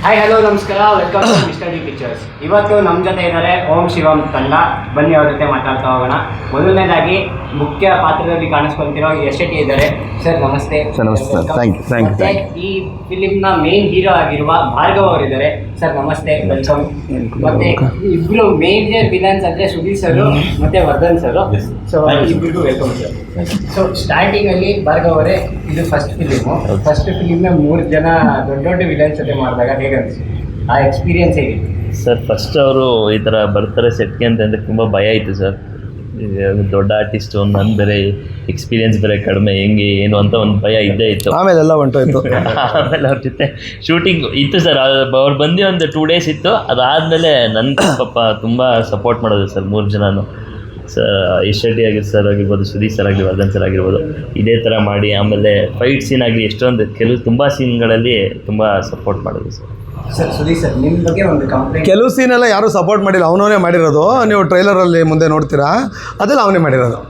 Hi hello ನಮಸ್ಕಾರ, welcome to Mister D Pictures. ಇವತ್ತು ನಮ್ಮ ಜೊತೆ ಇದ್ದಾರೆ ಓಂ ಶಿವಂ ತಂಡ. ಬನ್ನಿ ಅವ್ರ ಜೊತೆ ಮಾತಾಡ್ತಾ ಹೋಗೋಣ. ಮೊದಲನೇದಾಗಿ ಮುಖ್ಯ ಪಾತ್ರದಲ್ಲಿ ಕಾಣಿಸ್ಕೊಂತಿರೋ ಯಶಟಿ ಇದ್ದಾರೆ. ಸರ್ ನಮಸ್ತೆ. ಸರ್ ನಮಸ್ತೆ. Thank you. ಈ ಫಿಲಿಮ್ನ ಮೇನ್ ಹೀರೋ ಆಗಿರುವ ಭಾರ್ಗವ್ ಅವರಿದ್ದಾರೆ. ಸರ್ ನಮಸ್ತೆ, ವೆಲ್ಕಮ್. ಮತ್ತೆ ಇಬ್ರು ಮೇಜರ್ ವಿಲನ್ಸ್ ಅಂದ್ರೆ ಸುದೀಪ್ ಸರ್ ಮತ್ತೆ ವರ್ಧನ್ ಸರ್. ಸೊ ಇಬ್ಬರಿಗೂ ವೆಲ್ಕಮ್ ಸರ್. ಸೊ ಸ್ಟಾರ್ಟಿಂಗ್ ಅಲ್ಲಿ ಭಾರ್ಗವ್ ಅವರೇ, ಇದು ಫಸ್ಟ್ ಫಿಲಿಮ್ನ 3 ಜನ ದೊಡ್ಡ ದೊಡ್ಡ ವಿಲನ್ಸ್ ಜೊತೆ ಮಾಡಿದಾಗ ಹೇಗೆ ಅನಿಸ್ತು? ಆ ಎಕ್ಸ್ಪೀರಿಯನ್ಸ್ ಹೇಗಿತ್ತು ಸರ್? ಫಸ್ಟ್ ಅವರು ಈ ಥರ ಬರ್ತಾರೆ ಸೆಟ್ಗೆ ಅಂತಂದರೆ ತುಂಬ ಭಯ ಇತ್ತು ಸರ್. ದೊಡ್ಡ ಆರ್ಟಿಸ್ಟು, ನನ್ನ ಬೇರೆ ಎಕ್ಸ್ಪೀರಿಯನ್ಸ್ ಬೇರೆ ಕಡಿಮೆ, ಹೆಂಗೆ ಏನು ಅಂತ ಒಂದು ಭಯ ಇದ್ದೇ ಇತ್ತು. ಆಮೇಲೆಲ್ಲ ಹೊಂಟೋಯ್ತು. ಆಮೇಲೆ ಅವ್ರ ಜೊತೆ ಶೂಟಿಂಗ್ ಇತ್ತು ಸರ್. ಅವ್ರು ಬಂದು ಒಂದು 2 days ಇತ್ತು. ಅದಾದಮೇಲೆ ನನ್ನ ಪಾಪ ತುಂಬ ಸಪೋರ್ಟ್ ಮಾಡೋದು ಸರ್ 3 ಜನನು. ಸರ್ ಯಶಟಿ ಸರ್ ಆಗಿರ್ಬೋದು, ಸುದೀಪ್ ಸರ್ ಆಗಿರ್ಬೋದು, ವರ್ಧನ್ ಸರ್ ಆಗಿರ್ಬೋದು, ಇದೇ ಥರ ಮಾಡಿ ಆಮೇಲೆ ಫೈಟ್ ಸೀನ್ ಆಗಲಿ ಎಷ್ಟೊಂದು ತುಂಬ ಸೀನ್ಗಳಲ್ಲಿ ತುಂಬ ಸಪೋರ್ಟ್ ಮಾಡೋದು ಸರ್. ಸರ್ ಸುದೀಪ್ ಸರ್, ನಿಮ್ಮ ಬಗ್ಗೆ ಒಂದು ಕಂಪ್ಲೇಂಟ್. ಕೆಲವು ಸೀನೆಲ್ಲ ಯಾರೂ ಸಪೋರ್ಟ್ ಮಾಡಿಲ್ಲ, ಅವನೇ ಮಾಡಿರೋದು. ನೀವು ಟ್ರೈಲರಲ್ಲಿ ಮುಂದೆ ನೋಡ್ತೀರಾ, ಅದೆಲ್ಲ ಅವನೇ ಮಾಡಿರೋದು.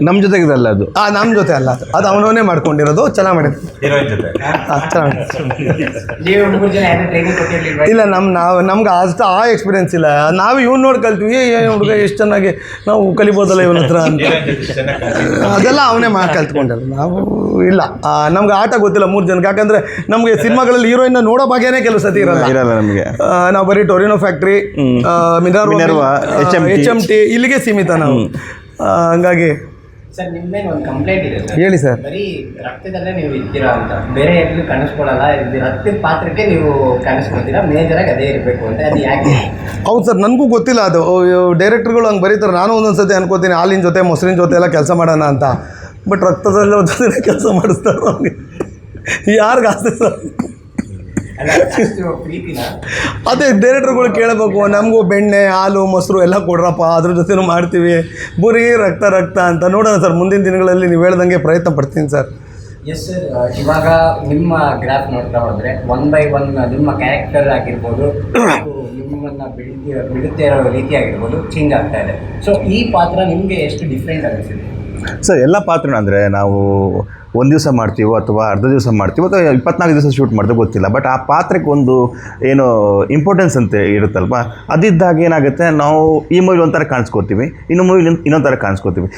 ನಮ್ಮ ಜೊತೆಗಿದಲ್ಲ ಅದು. ನಮ್ಮ ಜೊತೆ ಅಲ್ಲ, ಅದು ಅವನೇ ಮಾಡ್ಕೊಂಡಿರೋದು. ಚೆನ್ನಾಗಿ ಮಾಡಿದ್ರು. ನೀವು 3 ಜನ ಯಾರು ಟ್ರೈನಿಂಗ್ ಕೊಟ್ಟಿರಲಿಲ್ಲ? ಇಲ್ಲ, ನಮ್ಗೆ ಅಷ್ಟು ಆ ಎಕ್ಸ್ಪೀರಿಯನ್ಸ್ ಇಲ್ಲ. ನಾವು ಇವ್ನು ನೋಡಿ ಕಲ್ತೀವಿ, ಹುಡುಗ ಎಷ್ಟು ಚೆನ್ನಾಗಿ ನಾವು ಕಲಿಬೋದಲ್ಲ ಇವನ ಹತ್ರ ಅಂತ. ಅದೆಲ್ಲ ಅವನೇ ಕಲ್ತ್ಕೊಂಡಿರೋದು. ನಾವು ಇಲ್ಲ, ನಮ್ಗೆ ಆಟ ಗೊತ್ತಿಲ್ಲ 3 ಜನಕ್ಕೆ. ಯಾಕಂದರೆ ನಮಗೆ ಸಿನಿಮಾಗಳಲ್ಲಿ ಹೀರೋಯಿನ್ನ ನೋಡೋ ಭಾಗ್ಯನೇ ಕೆಲವು ಸತಿ ಇರಲ್ಲ ನಮಗೆ. ನಾವು ಬರೀ ಟೊರಿನೋ ಫ್ಯಾಕ್ಟ್ರಿ, ಮಿನರ್ವಾ, HMT ಇಲ್ಲಿಗೆ ಸೀಮಿತ ನಾವು. ಹಂಗಾಗಿ ಸರ್ ನಿಮ್ಮೇಲೆ ಒಂದು ಕಂಪ್ಲೇಂಟ್ ಇದೆ ಸರ್. ಹೇಳಿ ಸರ್. ಬರೀ ರಕ್ತದಲ್ಲೇ ನೀವು ಇದ್ದೀರಾ ಅಂತ, ಬೇರೆ ಎಲ್ಲೂ ಕಾಣಿಸ್ಕೊಳ್ಳಲ್ಲ. ರಕ್ತದ ಪಾತ್ರಕ್ಕೆ ನೀವು ಕಾಣಿಸ್ಕೊಳ್ತೀರಾ, ಮೇಜರಾಗಿ ಅದೇ ಇರಬೇಕು ಅಂತ. ಅದು ಯಾಕೆ? ಹೌದು ಸರ್, ನನಗೂ ಗೊತ್ತಿಲ್ಲ ಅದು. ಡೈರೆಕ್ಟ್ರುಗಳು ಹಂಗೆ ಬರೀತಾರೆ. ನಾನು ಒಂದೊಂದು ಸತಿ ಅನ್ಕೋತೀನಿ ಹಾಲಿನ ಜೊತೆ ಮೊಸರಿನ ಜೊತೆ ಎಲ್ಲ ಕೆಲಸ ಮಾಡೋಣ ಅಂತ. ಬಟ್ ರಕ್ತದಲ್ಲಿ ಜೊತೆ ಕೆಲಸ ಮಾಡಿಸ್ತಾರೆ ನಮಗೆ. ಯಾರಿಗೆ ಆಸೆ ಸರ್? ಅದೇ ಡೈರೆಕ್ಟ್ರುಗಳು ಕೇಳಬೇಕು, ನಮಗೂ ಬೆಣ್ಣೆ ಹಾಲು ಮೊಸರು ಎಲ್ಲ ಕೊಡ್ರಪ್ಪ, ಅದ್ರ ಜೊತೆನೂ ಮಾಡ್ತೀವಿ. ಬರೀ ರಕ್ತ ಅಂತ. ನೋಡೋಣ ಸರ್, ಮುಂದಿನ ದಿನಗಳಲ್ಲಿ ನೀವು ಹೇಳ್ದಂಗೆ ಪ್ರಯತ್ನ ಪಡ್ತೀನಿ ಸರ್. Yes sir. ಇವಾಗ ನಿಮ್ಮ ಗ್ರಾಫ್ ನೋಡ್ತಾ ಹೋದರೆ 1 by 1 ನಿಮ್ಮ ಕ್ಯಾರೆಕ್ಟರ್ ಆಗಿರ್ಬೋದು, ನಿಮ್ಮನ್ನು ಬಿಡುತ್ತೆ ಇರೋ ರೀತಿ ಆಗಿರ್ಬೋದು ಚೇಂಜ್ ಆಗ್ತಾ ಇದೆ. ಸೊ ಈ ಪಾತ್ರ ನಿಮಗೆ ಎಷ್ಟು ಡಿಫ್ರೆಂಟ್ ಅನಿಸಿದೆ ಸರ್? ಎಲ್ಲ ಪಾತ್ರನ ಅಂದರೆ ನಾವು ಒಂದು ದಿವಸ ಮಾಡ್ತೀವೋ ಅಥವಾ ಅರ್ಧ ದಿವಸ ಮಾಡ್ತೀವೋ ಅಥವಾ 24 ದಿವಸ ಶೂಟ್ ಮಾಡ್ತೀವೋ ಗೊತ್ತಿಲ್ಲ. ಬಟ್ ಆ ಪಾತ್ರಕ್ಕೆ ಒಂದು ಏನು ಇಂಪಾರ್ಟೆನ್ಸ್ ಅಂತ ಇರುತ್ತಲ್ವ, ಅದಿದ್ದಾಗ ಏನಾಗುತ್ತೆ, ನಾವು ಈ ಮೂವಿಲಿ ಒಂಥರ ಕಾಣಿಸ್ಕೋತೀವಿ, ಇನ್ನು ಮೂವಿಲಿ ಇನ್ನೊಂದು ಥರ ಕಾಣಿಸ್ಕೋತೀವಿ.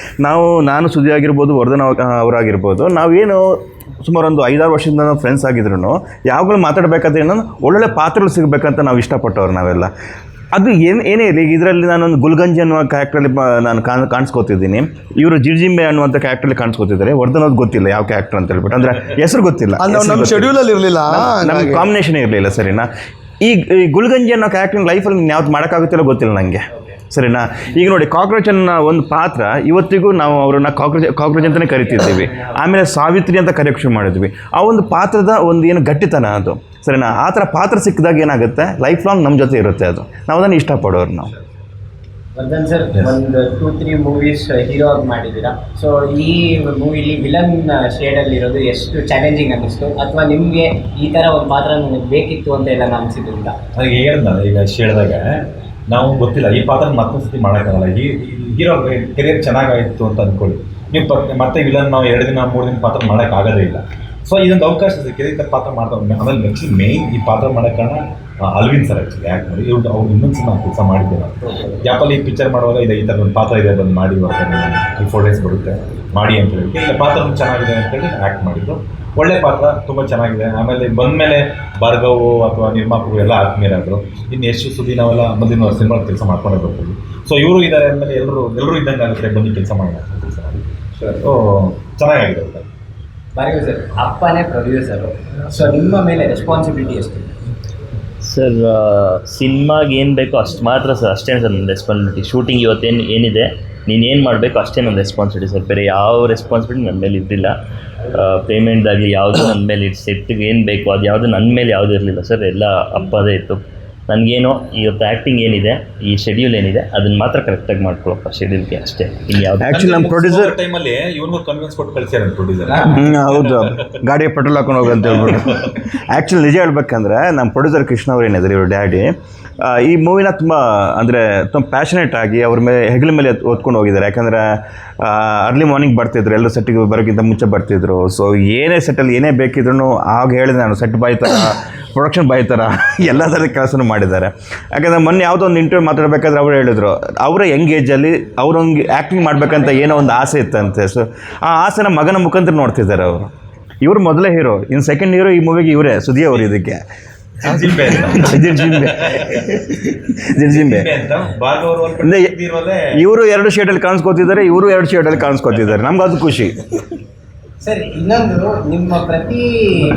ನಾನು ಸುದ್ದಿ ಆಗಿರ್ಬೋದು, ವರ್ಧನ್ ಅವರಾಗಿರ್ಬೋದು, ನಾವೇನು ಸುಮಾರು ಒಂದು 5-6 ವರ್ಷದಿಂದ ನಾವು ಫ್ರೆಂಡ್ಸ್ ಆಗಿದ್ರು ಯಾವಾಗಲೂ ಮಾತಾಡಬೇಕಾದ್ರೆ ಏನೋ ಒಳ್ಳೊಳ್ಳೆ ಪಾತ್ರಗಳು ಸಿಗಬೇಕಂತ ನಾವು ಇಷ್ಟಪಟ್ಟವ್ರು ನಾವೆಲ್ಲ. ಅದು ಏನೇ ಇರಲಿ, ಇದರಲ್ಲಿ ನಾನೊಂದು ಗುಲ್ಗಂಜಿ ಅನ್ನುವ ಕ್ಯಾರೆಕ್ಟ್ರಲ್ಲಿ ನಾನು ಕಾಣಿಸ್ಕೋತಿದ್ದೀನಿ. ಇವರು ಜಿರ್ಜಿಂಬೆ ಅನ್ನುವಂಥ ಕ್ಯಾರೆಕ್ಟ್ರಲ್ಲಿ ಕಾಣಿಸ್ಕೋತಿದ್ದಾರೆ. ವರ್ಧನ್ ಅವ್ರಿಗೆ ಗೊತ್ತಿಲ್ಲ ಯಾವ ಕ್ಯಾರೆಕ್ಟರ್ ಅಂತ ಹೇಳ್ಬಿಟ್ಟು, ಅಂದರೆ ಹೆಸರು ಗೊತ್ತಿಲ್ಲ, ನಮ್ಮ ಶೆಡ್ಯೂಲಲ್ಲಿ ಇರಲಿಲ್ಲ, ನಮ್ಮ ಕಾಂಬಿನೇಷನ್ ಇರಲಿಲ್ಲ. ಸರಿನಾ? ಈ ಗುಲ್ಗಂಜಿ ಅನ್ನೋ ಕ್ಯಾರೆಕ್ಟರ್ ಲೈಫಲ್ಲಿ ಯಾವ್ದು ಮಾಡೋಕ್ಕಾಗುತ್ತಿಲ್ಲ ಗೊತ್ತಿಲ್ಲ ನನಗೆ. ಸರಿನಾ? ಈಗ ನೋಡಿ, ಕಾಕ್ರೋಚನ್ನ ಒಂದು ಪಾತ್ರ ಇವತ್ತಿಗೂ ನಾವು ಅವ್ರನ್ನ ಕಾಕ್ರೋಚ್ ಅಂತಲೇ ಕರಿತಿದ್ದೀವಿ. ಆಮೇಲೆ ಸಾವಿತ್ರಿ ಅಂತ ಕರೆಯೋಕ್ಕೆ ಶುರು ಮಾಡಿದ್ವಿ. ಆ ಒಂದು ಪಾತ್ರದ ಒಂದು ಏನು ಗಟ್ಟಿತನ ಅದು. ಸರಿನಾ? ಆ ಥರ ಪಾತ್ರ ಸಿಕ್ಕಿದಾಗ ಏನಾಗುತ್ತೆ, ಲೈಫ್ ಲಾಂಗ್ ನಮ್ಮ ಜೊತೆ ಇರುತ್ತೆ ಅದು. ನಾವು ಅದನ್ನು ಇಷ್ಟಪಡೋರು ನಾವು. ವರ್ಧನ್ ಸರ್, ಒಂದು 2-3 ಮೂವೀಸ್ ಹೀರೋ ಆಗಿ ಮಾಡಿದ್ದೀರಾ. ಸೊ ಈ ಮೂವಿಲಿ ವಿಲನ್ ಶೇಡಲ್ಲಿರೋದು ಎಷ್ಟು ಚಾಲೆಂಜಿಂಗ್ ಅನ್ನಿಸ್ತು, ಅಥವಾ ನಿಮಗೆ ಈ ಥರ ಒಂದು ಪಾತ್ರ ನನಗೆ ಬೇಕಿತ್ತು ಅಂತ ಎಲ್ಲ ಅನಿಸಿದ್ರಿಂದ? ಅದಕ್ಕೆ ಹೇಳಿದ್ನಲ್ಲ, ಈಗ ಹೇಳಿದಾಗ ನಾವು ಗೊತ್ತಿಲ್ಲ, ಈ ಪಾತ್ರ ಮತ್ತೊಂದು ಸತಿ ಮಾಡೋಕ್ಕಾಗಲ್ಲ. ಈ ಹೀರೋ ಕೆರಿಯರ್ ಚೆನ್ನಾಗಾಯಿತು ಅಂತ ಅಂದ್ಕೊಳ್ಳಿ, ನೀವು ಮತ್ತೆ ವಿಲನ್ ನಾವು 2 ದಿನ 3 ದಿನ ಪಾತ್ರ ಮಾಡೋಕ್ಕಾಗೋದೇ ಇಲ್ಲ. ಸೊ ಇದೊಂದು ಅವಕಾಶ ಸಿಕ್ಕಿದೆ, ಈ ಥರ ಪಾತ್ರ ಮಾಡ್ತಾ. ಆಮೇಲೆ ಆ್ಯಕ್ಚುಲಿ ಮೇಯ್ನ್ ಈ ಪಾತ್ರ ಮಾಡೋಕ್ಕೆ ಕಾರಣ ಅಲ್ವಿನ್ ಸರ್. ಆ್ಯಕ್ಚುಲಿ ಯಾಕೆ ಮಾಡಿ ಇವ್ರು ಅವ್ರು ಇನ್ನೊಂದು ಸಿನಿಮಾ ಕೆಲಸ ಮಾಡಿದ್ದೆ ನಾನು ಗ್ಯಾಪಲ್ಲಿ ಈ ಪಿಕ್ಚರ್ ಮಾಡುವಾಗ ಈ ಥರ ಒಂದು ಪಾತ್ರ ಇದೆ, ಬಂದು ಮಾಡಿ ಈ 4 days ಬರುತ್ತೆ ಮಾಡಿ ಅಂತ ಹೇಳಿ. ಈಗ ಪಾತ್ರ ಚೆನ್ನಾಗಿದೆ ಅಂತೇಳಿ ಆ್ಯಕ್ಟ್ ಮಾಡಿದ್ದು. ಒಳ್ಳೆ ಪಾತ್ರ, ತುಂಬ ಚೆನ್ನಾಗಿದೆ. ಆಮೇಲೆ ಬಂದಮೇಲೆ ಭಾರ್ಗವ್ ಅಥವಾ ನಿರ್ಮಾಪಕರು ಎಲ್ಲ ಆತ್ಮೀಯರಾದರು. ಇನ್ನು ಎಷ್ಟು ಸುದ್ದಿ ನಾವೆಲ್ಲ ಮುಂದಿನ ಸಿನಿಮಾ ಕೆಲಸ ಮಾಡ್ಕೊಂಡೇ ಬರ್ತೀವಿ. ಸೊ ಇವರು ಇದ್ದಾರೆ ಅಂದಮೇಲೆ ಎಲ್ಲರೂ ಇದ್ದಂಗೆ ಆಗುತ್ತೆ, ಬನ್ನಿ ಕೆಲಸ ಮಾಡೋಣ ಕೆಲಸ ಮಾಡಿ. ಸೊ ಚೆನ್ನಾಗಿದೆ. ಭಾರ್ಗವ್ ಸರ್, ಅಪ್ಪನೇ ಪ್ರೊಡ್ಯೂಸರು. ಸೊ ನಿಮ್ಮ ಮೇಲೆ ರೆಸ್ಪಾನ್ಸಿಬಿಲಿಟಿ ಎಷ್ಟು? ಸರ್ ಸಿನಿಮಾಗೆ ಏನು ಬೇಕೋ ಅಷ್ಟು ಮಾತ್ರ ಸರ್, ಅಷ್ಟೇ ಸರ್ ನನ್ನ ರೆಸ್ಪಾನ್ಸಿಬಿಲಿಟಿ. ಶೂಟಿಂಗ್ ಇವತ್ತೇನು ಏನಿದೆ, ನೀನು ಏನು ಮಾಡಬೇಕು ಅಷ್ಟೇ ನನ್ನ ರೆಸ್ಪಾನ್ಸಿಬಿಲಿಟಿ ಸರ್. ಬೇರೆ ಯಾವ ರೆಸ್ಪಾನ್ಸಿಬಿಲಿಟಿ ನನ್ನ ಮೇಲೆ ಇದ್ದಿಲ್ಲ. ಪೇಮೆಂಟ್ದಾಗಲಿ ಯಾವುದು ನನ್ನ ಮೇಲೆ ಸೆಟ್ಟಿಗೆ ಏನು ಬೇಕು ಅದು ಯಾವುದು ನನ್ನ ಮೇಲೆ ಯಾವುದೂ ಇರಲಿಲ್ಲ ಸರ್. ಎಲ್ಲ ಅಪ್ಪದೇ ಇತ್ತು. ನನಗೇನೋ ಇವತ್ತು ಆ್ಯಕ್ಟಿಂಗ್ ಏನಿದೆ, ಈ ಶೆಡ್ಯೂಲ್ ಏನಿದೆ, ಅದನ್ನು ಮಾತ್ರ ಕರೆಕ್ಟಾಗಿ ಮಾಡ್ಕೊಳಪ್ಪ ಶೆಡ್ಯೂಲ್ಗೆ ಅಷ್ಟೇ. ಇನ್ನು ಯಾವುದು ಆ್ಯಕ್ಚುಲಿ ನಮ್ಮ ಪ್ರೊಡ್ಯೂಸರ್ ಟೈಮಲ್ಲಿ ಇವನು ಕನ್ವಿನ್ಸ್ ಕೊಟ್ಟು ಕಳಿಸ್ಯಾರ ಪ್ರೊಡ್ಯೂಸರ್. ಹೌದು, ಗಾಡಿಗೆ ಪೆಟ್ರೋಲ್ ಹಾಕೊಂಡು ಹೋಗಿ ಅಂತ ಹೇಳ್ಬಿಟ್ಟು. ಆ್ಯಕ್ಚುಲಿ ನಿಜ ಹೇಳ್ಬೇಕಂದ್ರೆ ನಮ್ಮ ಪ್ರೊಡ್ಯೂಸರ್ ಕೃಷ್ಣ ಅವ್ರು ಏನಿದ್ದಾರೆ, ಇವರು ಡ್ಯಾಡಿ, ಈ ಮೂವಿನ ತುಂಬ ಅಂದರೆ ತುಂಬ ಪ್ಯಾಷನೇಟ್ ಆಗಿ ಅವ್ರ ಮೇಲೆ ಹೆಗಲ ಮೇಲೆ ಓದ್ಕೊಂಡು ಹೋಗಿದ್ದಾರೆ. ಯಾಕಂದರೆ ಅರ್ಲಿ ಮಾರ್ನಿಂಗ್ ಬರ್ತಿದ್ರು, ಎಲ್ಲರೂ ಸೆಟ್ಟಿಗೆ ಬರೋಕ್ಕಿಂತ ಮುಂಚೆ ಬರ್ತಿದ್ರು. ಸೊ ಏನೇ ಸೆಟ್ಟಲ್ಲಿ ಏನೇ ಬೇಕಿದ್ರು ಆಗ ಹೇಳಿದೆ ನಾನು, ಸೆಟ್ ಬಾಯ್ ಥರ ಪ್ರೊಡಕ್ಷನ್ ಬಾಯ್ ಥರ ಎಲ್ಲ ಥರದ ಕೆಲಸನೂ ಮಾಡಿದ್ದಾರೆ. ಯಾಕಂದರೆ ಮೊನ್ನೆ ಯಾವುದೋ ಒಂದು ಇಂಟರ್ವ್ಯೂ ಮಾತಾಡಬೇಕಾದ್ರೆ ಅವರು ಹೇಳಿದರು, ಅವರ ಯಂಗ್ ಏಜಲ್ಲಿ ಅವರೊಂದು ಆ್ಯಕ್ಟಿಂಗ್ ಮಾಡಬೇಕಂತ ಏನೋ ಒಂದು ಆಸೆ ಇತ್ತಂತೆ. ಸೊ ಆ ಆಸೆನ ಮಗನ ಮುಖಾಂತರ ನೋಡ್ತಿದ್ದಾರೆ ಅವರು. ಇವರು ಮೊದಲೇ ಹೀರೋ, ಇನ್ನು ಸೆಕೆಂಡ್ ಹೀರೋ ಈ ಮೂವಿಗೆ ಇವರೇ, ಸುದಿ ಅವರು. ಇದಕ್ಕೆ ಜಿರ್ಜಿಂಬೆ ಅಂದರೆ ಇವರು 2 ಶೇಡಲ್ಲಿ ಕಾಣಿಸ್ಕೊತಿದ್ದಾರೆ, ಇವರು 2 ಶೇಡಲ್ಲಿ ಕಾಣಿಸ್ಕೊತಿದ್ದಾರೆ. ನಮ್ಗೆ ಅದು ಖುಷಿ. ಸರ್, ಇನ್ನೊಂದು ನಿಮ್ಮ ಪ್ರತಿ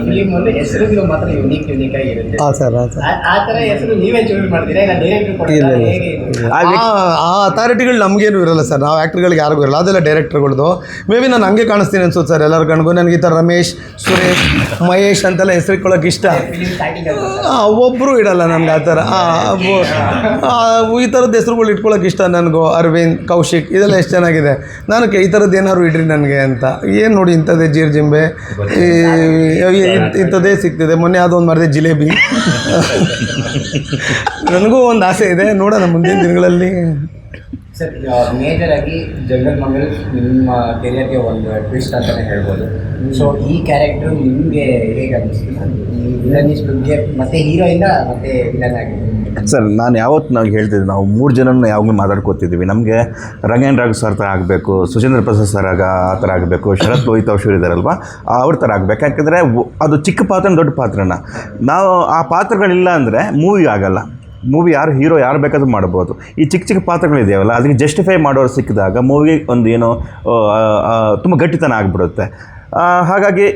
ಫಿಲಿಮಲ್ಲಿ ಹೆಸರುಗಳು ಮಾತ್ರ ಯುನೀಕ್ ಆಗಿರುತ್ತೆ. ಹಾಂ ಸರ್, ಹಾಂ ಸರ್. ಆ ಥರ ಹೆಸರು ನೀವೇ ಚೂಸ್ ಮಾಡ್ತೀರಾ ಇಲ್ಲ ಡೈರೆಕ್ಟರ್ ಕೊಡ್ತೀರಾ? ಹೇಗೆ? ಆ ಅಥಾರಿಟಿಗಳು ನಮಗೇನು ಇರಲ್ಲ ಸರ್, ನಾವು ಆ್ಯಕ್ಟ್ರುಗಳಿಗೆ ಯಾರಿಗೂ ಇರಲ್ಲ, ಅದೆಲ್ಲ ಡೈರೆಕ್ಟರ್ಗಳದ್ದು. ಮೇ ಬಿ ನಾನು ಹಂಗೆ ಕಾಣಿಸ್ತೀನಿ ಅನ್ಸುತ್ತೆ ಸರ್ ಎಲ್ಲರ ಕಣ್ಗೂ. ನನಗೆ ಈ ಥರ ರಮೇಶ್, ಸುರೇಶ್, ಮಹೇಶ್ ಅಂತೆಲ್ಲ ಹೆಸರಿಕೊಳ್ಳೋಕೆ ಇಷ್ಟ. ಫಿಲಿಮ್ ಸ್ಟಾರ್ಟಿಂಗ್ ಒಬ್ಬರು ಇಡಲ್ಲ ನನಗೆ ಆ ಥರ. ಈ ಥರದ್ದು ಹೆಸರುಗಳು ಇಟ್ಕೊಳ್ಳೋಕೆ ಇಷ್ಟ ನನಗೂ. ಅರವಿಂದ್, ಕೌಶಿಕ್ ಇದೆಲ್ಲ ಎಷ್ಟು ಚೆನ್ನಾಗಿದೆ. ನಾನು ಈ ಥರದ್ದು ಏನಾದ್ರು ಇಡ್ರಿ ನನಗೆ ಅಂತ. ಏನು ನೋಡಿ ಇಂಥದ್ದೇ ಜಿರ್ಜಿಂಬೆ, ಇಂಥದ್ದೇ ಸಿಗ್ತಿದೆ. ಮೊನ್ನೆ ಯಾವುದೋ ಒಂದು ಮಾಡಿದೆ ಜಿಲೇಬಿ. ನನಗೂ ಒಂದು ಆಸೆ ಇದೆ, ನೋಡೋಣ ಮುಂದಿನ ದಿನಗಳಲ್ಲಿ. ಸರ್, ಮೇಜರ್ ಆಗಿ ಜಂಗಲ್ ಮಂಗಲ್ ನಿಮ್ಮ ಕೆರಿಯರ್ಗೆ ಒಂದು ಟ್ವಿಸ್ಟ್ ಅಂತಲೇ ಹೇಳ್ಬೋದು. ಸೊ ಈ ಕ್ಯಾರೆಕ್ಟರ್ ನಿಮಗೆ ಹೇಗೆ ಅನಿಸ್ತು? ಈ ವಿಲನಿಸ್ಟ್ ಬಗ್ಗೆ ಮತ್ತೆ ಹೀರೋಯಿಂದ ಮತ್ತೆ ವಿಲನ್ ಆಗಿ ಸರ್, ನಾನು ಯಾವತ್ತು ನಾವು ಹೇಳ್ತಿದ್ದೆ, ನಾವು 3 ಜನನ ಯಾವಾಗಲೂ ಮಾತಾಡ್ಕೊತಿದ್ದೀವಿ. ನಮಗೆ ರಂಗೇನ್ ರಾಘು ಸರ್ ಥರ ಆಗಬೇಕು, ಸುಚೇಂದ್ರ ಪ್ರಸಾದ್ ಸರ್ ಆ ಥರ ಆಗಬೇಕು, ಶರತ್ ಲೋಹಿತ್ ಅವ್ರು ಇದ್ದಾರಲ್ವ ಅವ್ರ ಥರ ಆಗಬೇಕು. ಯಾಕೆಂದರೆ ಅದು ಚಿಕ್ಕ ಪಾತ್ರ, ದೊಡ್ಡ ಪಾತ್ರನ ನಾವು ಆ ಪಾತ್ರಗಳಿಲ್ಲ ಅಂದರೆ ಮೂವಿ ಆಗಲ್ಲ. ಮೂವಿ ಹೀರೋ ಯಾರು ಬೇಕಾದ್ರೂ ಮಾಡ್ಬೋದು. ಈ ಚಿಕ್ಕ ಚಿಕ್ಕ ಪಾತ್ರಗಳಿದೆಯಲ್ಲ, ಅದಕ್ಕೆ ಜಸ್ಟಿಫೈ ಮಾಡೋರು ಸಿಕ್ಕಿದಾಗ ಮೂವಿ ಒಂದು ಏನೋ ತುಂಬ ಗಟ್ಟಿತನ ಆಗಿಬಿಡುತ್ತೆ. ಹಾಗಾಗಿ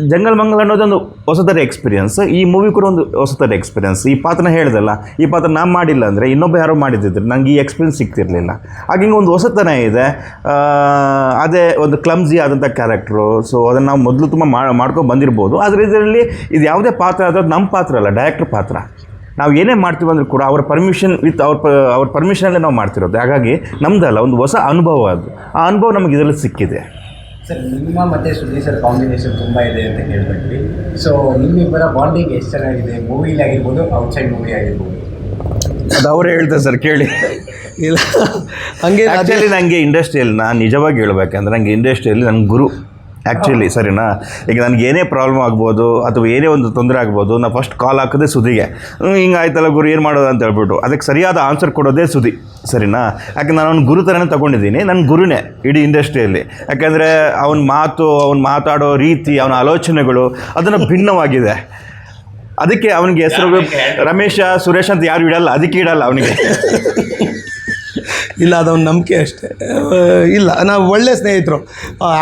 ಜಂಗಲ್ ಮಂಗಲ್ ಅನ್ನೋದೊಂದು ಹೊಸ ಥರ ಎಕ್ಸ್ಪೀರಿಯನ್ಸ್. ಈ ಮೂವಿ ಕೂಡ ಒಂದು ಹೊಸ ಥರ ಎಕ್ಸ್ಪೀರಿಯನ್ಸ್. ಈ ಪಾತ್ರನ ಹೇಳ್ದಲ್ಲ, ಈ ಪಾತ್ರ ನಾನು ಮಾಡಿಲ್ಲ ಅಂದರೆ ಇನ್ನೊಬ್ಬ ಯಾರೋ ಮಾಡಿದ್ದಿದ್ರೆ ನನಗೆ ಈ ಎಕ್ಸ್ಪೀರಿಯನ್ಸ್ ಸಿಗ್ತಿರಲಿಲ್ಲ. ಹಾಗೆ ಒಂದು ಹೊಸತನ ಇದೆ. ಅದೇ ಒಂದು ಕ್ಲಮ್ಸಿ ಆದಂಥ ಕ್ಯಾರೆಕ್ಟ್ರು. ಸೊ ಅದನ್ನು ನಾವು ಮೊದಲು ತುಂಬ ಮಾಡ್ಕೊಂಡು ಬಂದಿರ್ಬೋದು. ಆದರೆ ಇದರಲ್ಲಿ ಇದು ಯಾವುದೇ ಪಾತ್ರ ಆದರೆ ನಮ್ಮ ಪಾತ್ರ ಅಲ್ಲ, ಡೈರೆಕ್ಟ್ರ್ ಪಾತ್ರ. ನಾವು ಏನೇ ಮಾಡ್ತೀವಿ ಅಂದರೂ ಕೂಡ ಅವ್ರ ಪರ್ಮಿಷನ್ ವಿತ್ ಅವ್ರ ಪರ್ಮಿಷನಲ್ಲೇ ನಾವು ಮಾಡ್ತಿರೋದು. ಹಾಗಾಗಿ ನಮ್ಮದಲ್ಲ, ಒಂದು ಹೊಸ ಅನುಭವ ಅದು. ಆ ಅನುಭವ ನಮಗೆ ಇದರಲ್ಲಿ ಸಿಕ್ಕಿದೆ. ಸರ್, ನಿಮ್ಮ ಮತ್ತು ಸುದೀಪ್ ಸರ್ ಕಾಂಬಿನೇಷನ್ ತುಂಬ ಇದೆ ಅಂತ ಹೇಳ್ಬಿಟ್ವಿ. ಸೊ ನಿಮ್ಮಿಬ್ಬರ ಬಾಂಡಿಂಗ್ ಎಷ್ಟು ಚೆನ್ನಾಗಿದೆ, ಮೂವಿಲಿ ಆಗಿರ್ಬೋದು, ಔಟ್ಸೈಡ್ ಮೂವಿ ಆಗಿರ್ಬೋದು? ಅದು ಅವರೇ ಹೇಳ್ತಾರೆ ಸರ್, ಕೇಳಿ. ಇಲ್ಲ ಹಂಗೆ ಆ್ಯಕ್ಚುಲಿ ನನಗೆ ಇಂಡಸ್ಟ್ರಿಯಲ್ಲಿ, ನಾನು ನಿಜವಾಗಿ ಹೇಳ್ಬೇಕಂದ್ರೆ ನನಗೆ ಇಂಡಸ್ಟ್ರಿಯಲ್ಲಿ ನನ್ನ ಗುರು ಆ್ಯಕ್ಚುಲಿ, ಸರಿನಾ? ಈಗ ನನಗೆ ಏನೇ ಪ್ರಾಬ್ಲಮ್ ಆಗ್ಬೋದು ಅಥವಾ ಏನೇ ಒಂದು ತೊಂದರೆ ಆಗ್ಬೋದು, ನಾನು ಫಸ್ಟ್ ಕಾಲ್ ಹಾಕೋದೇ ಸುದಿಗೆ. ಹಿಂಗೆ ಆಯ್ತಲ್ಲ ಗುರು, ಏನು ಮಾಡೋದು ಅಂತ ಹೇಳ್ಬಿಟ್ಟು ಅದಕ್ಕೆ ಸರಿಯಾದ ಆನ್ಸರ್ ಕೊಡೋದೇ ಸುದಿ, ಸರಿನಾ? ಯಾಕೆ ನಾನು ಅವ್ನ ಗುರು ಥರನೇ ತೊಗೊಂಡಿದ್ದೀನಿ. ನನ್ನ ಗುರುನೇ ಇಡೀ ಇಂಡಸ್ಟ್ರಿಯಲ್ಲಿ. ಯಾಕೆಂದರೆ ಅವ್ನ ಮಾತು, ಅವ್ನು ಮಾತಾಡೋ ರೀತಿ, ಅವನ ಆಲೋಚನೆಗಳು ಅದನ್ನು ಭಿನ್ನವಾಗಿದೆ. ಅದಕ್ಕೆ ಅವನಿಗೆ ಹೆಸರು ರಮೇಶ, ಸುರೇಶ್ ಅಂತ ಯಾರು ಇಡಲ್ಲ, ಅದಕ್ಕೆ ಇಡಲ್ಲ ಅವನಿಗೆ. ಇಲ್ಲ, ಅದೊಂದು ನಂಬಿಕೆ ಅಷ್ಟೇ. ಇಲ್ಲ, ನಾವು ಒಳ್ಳೆ ಸ್ನೇಹಿತರು.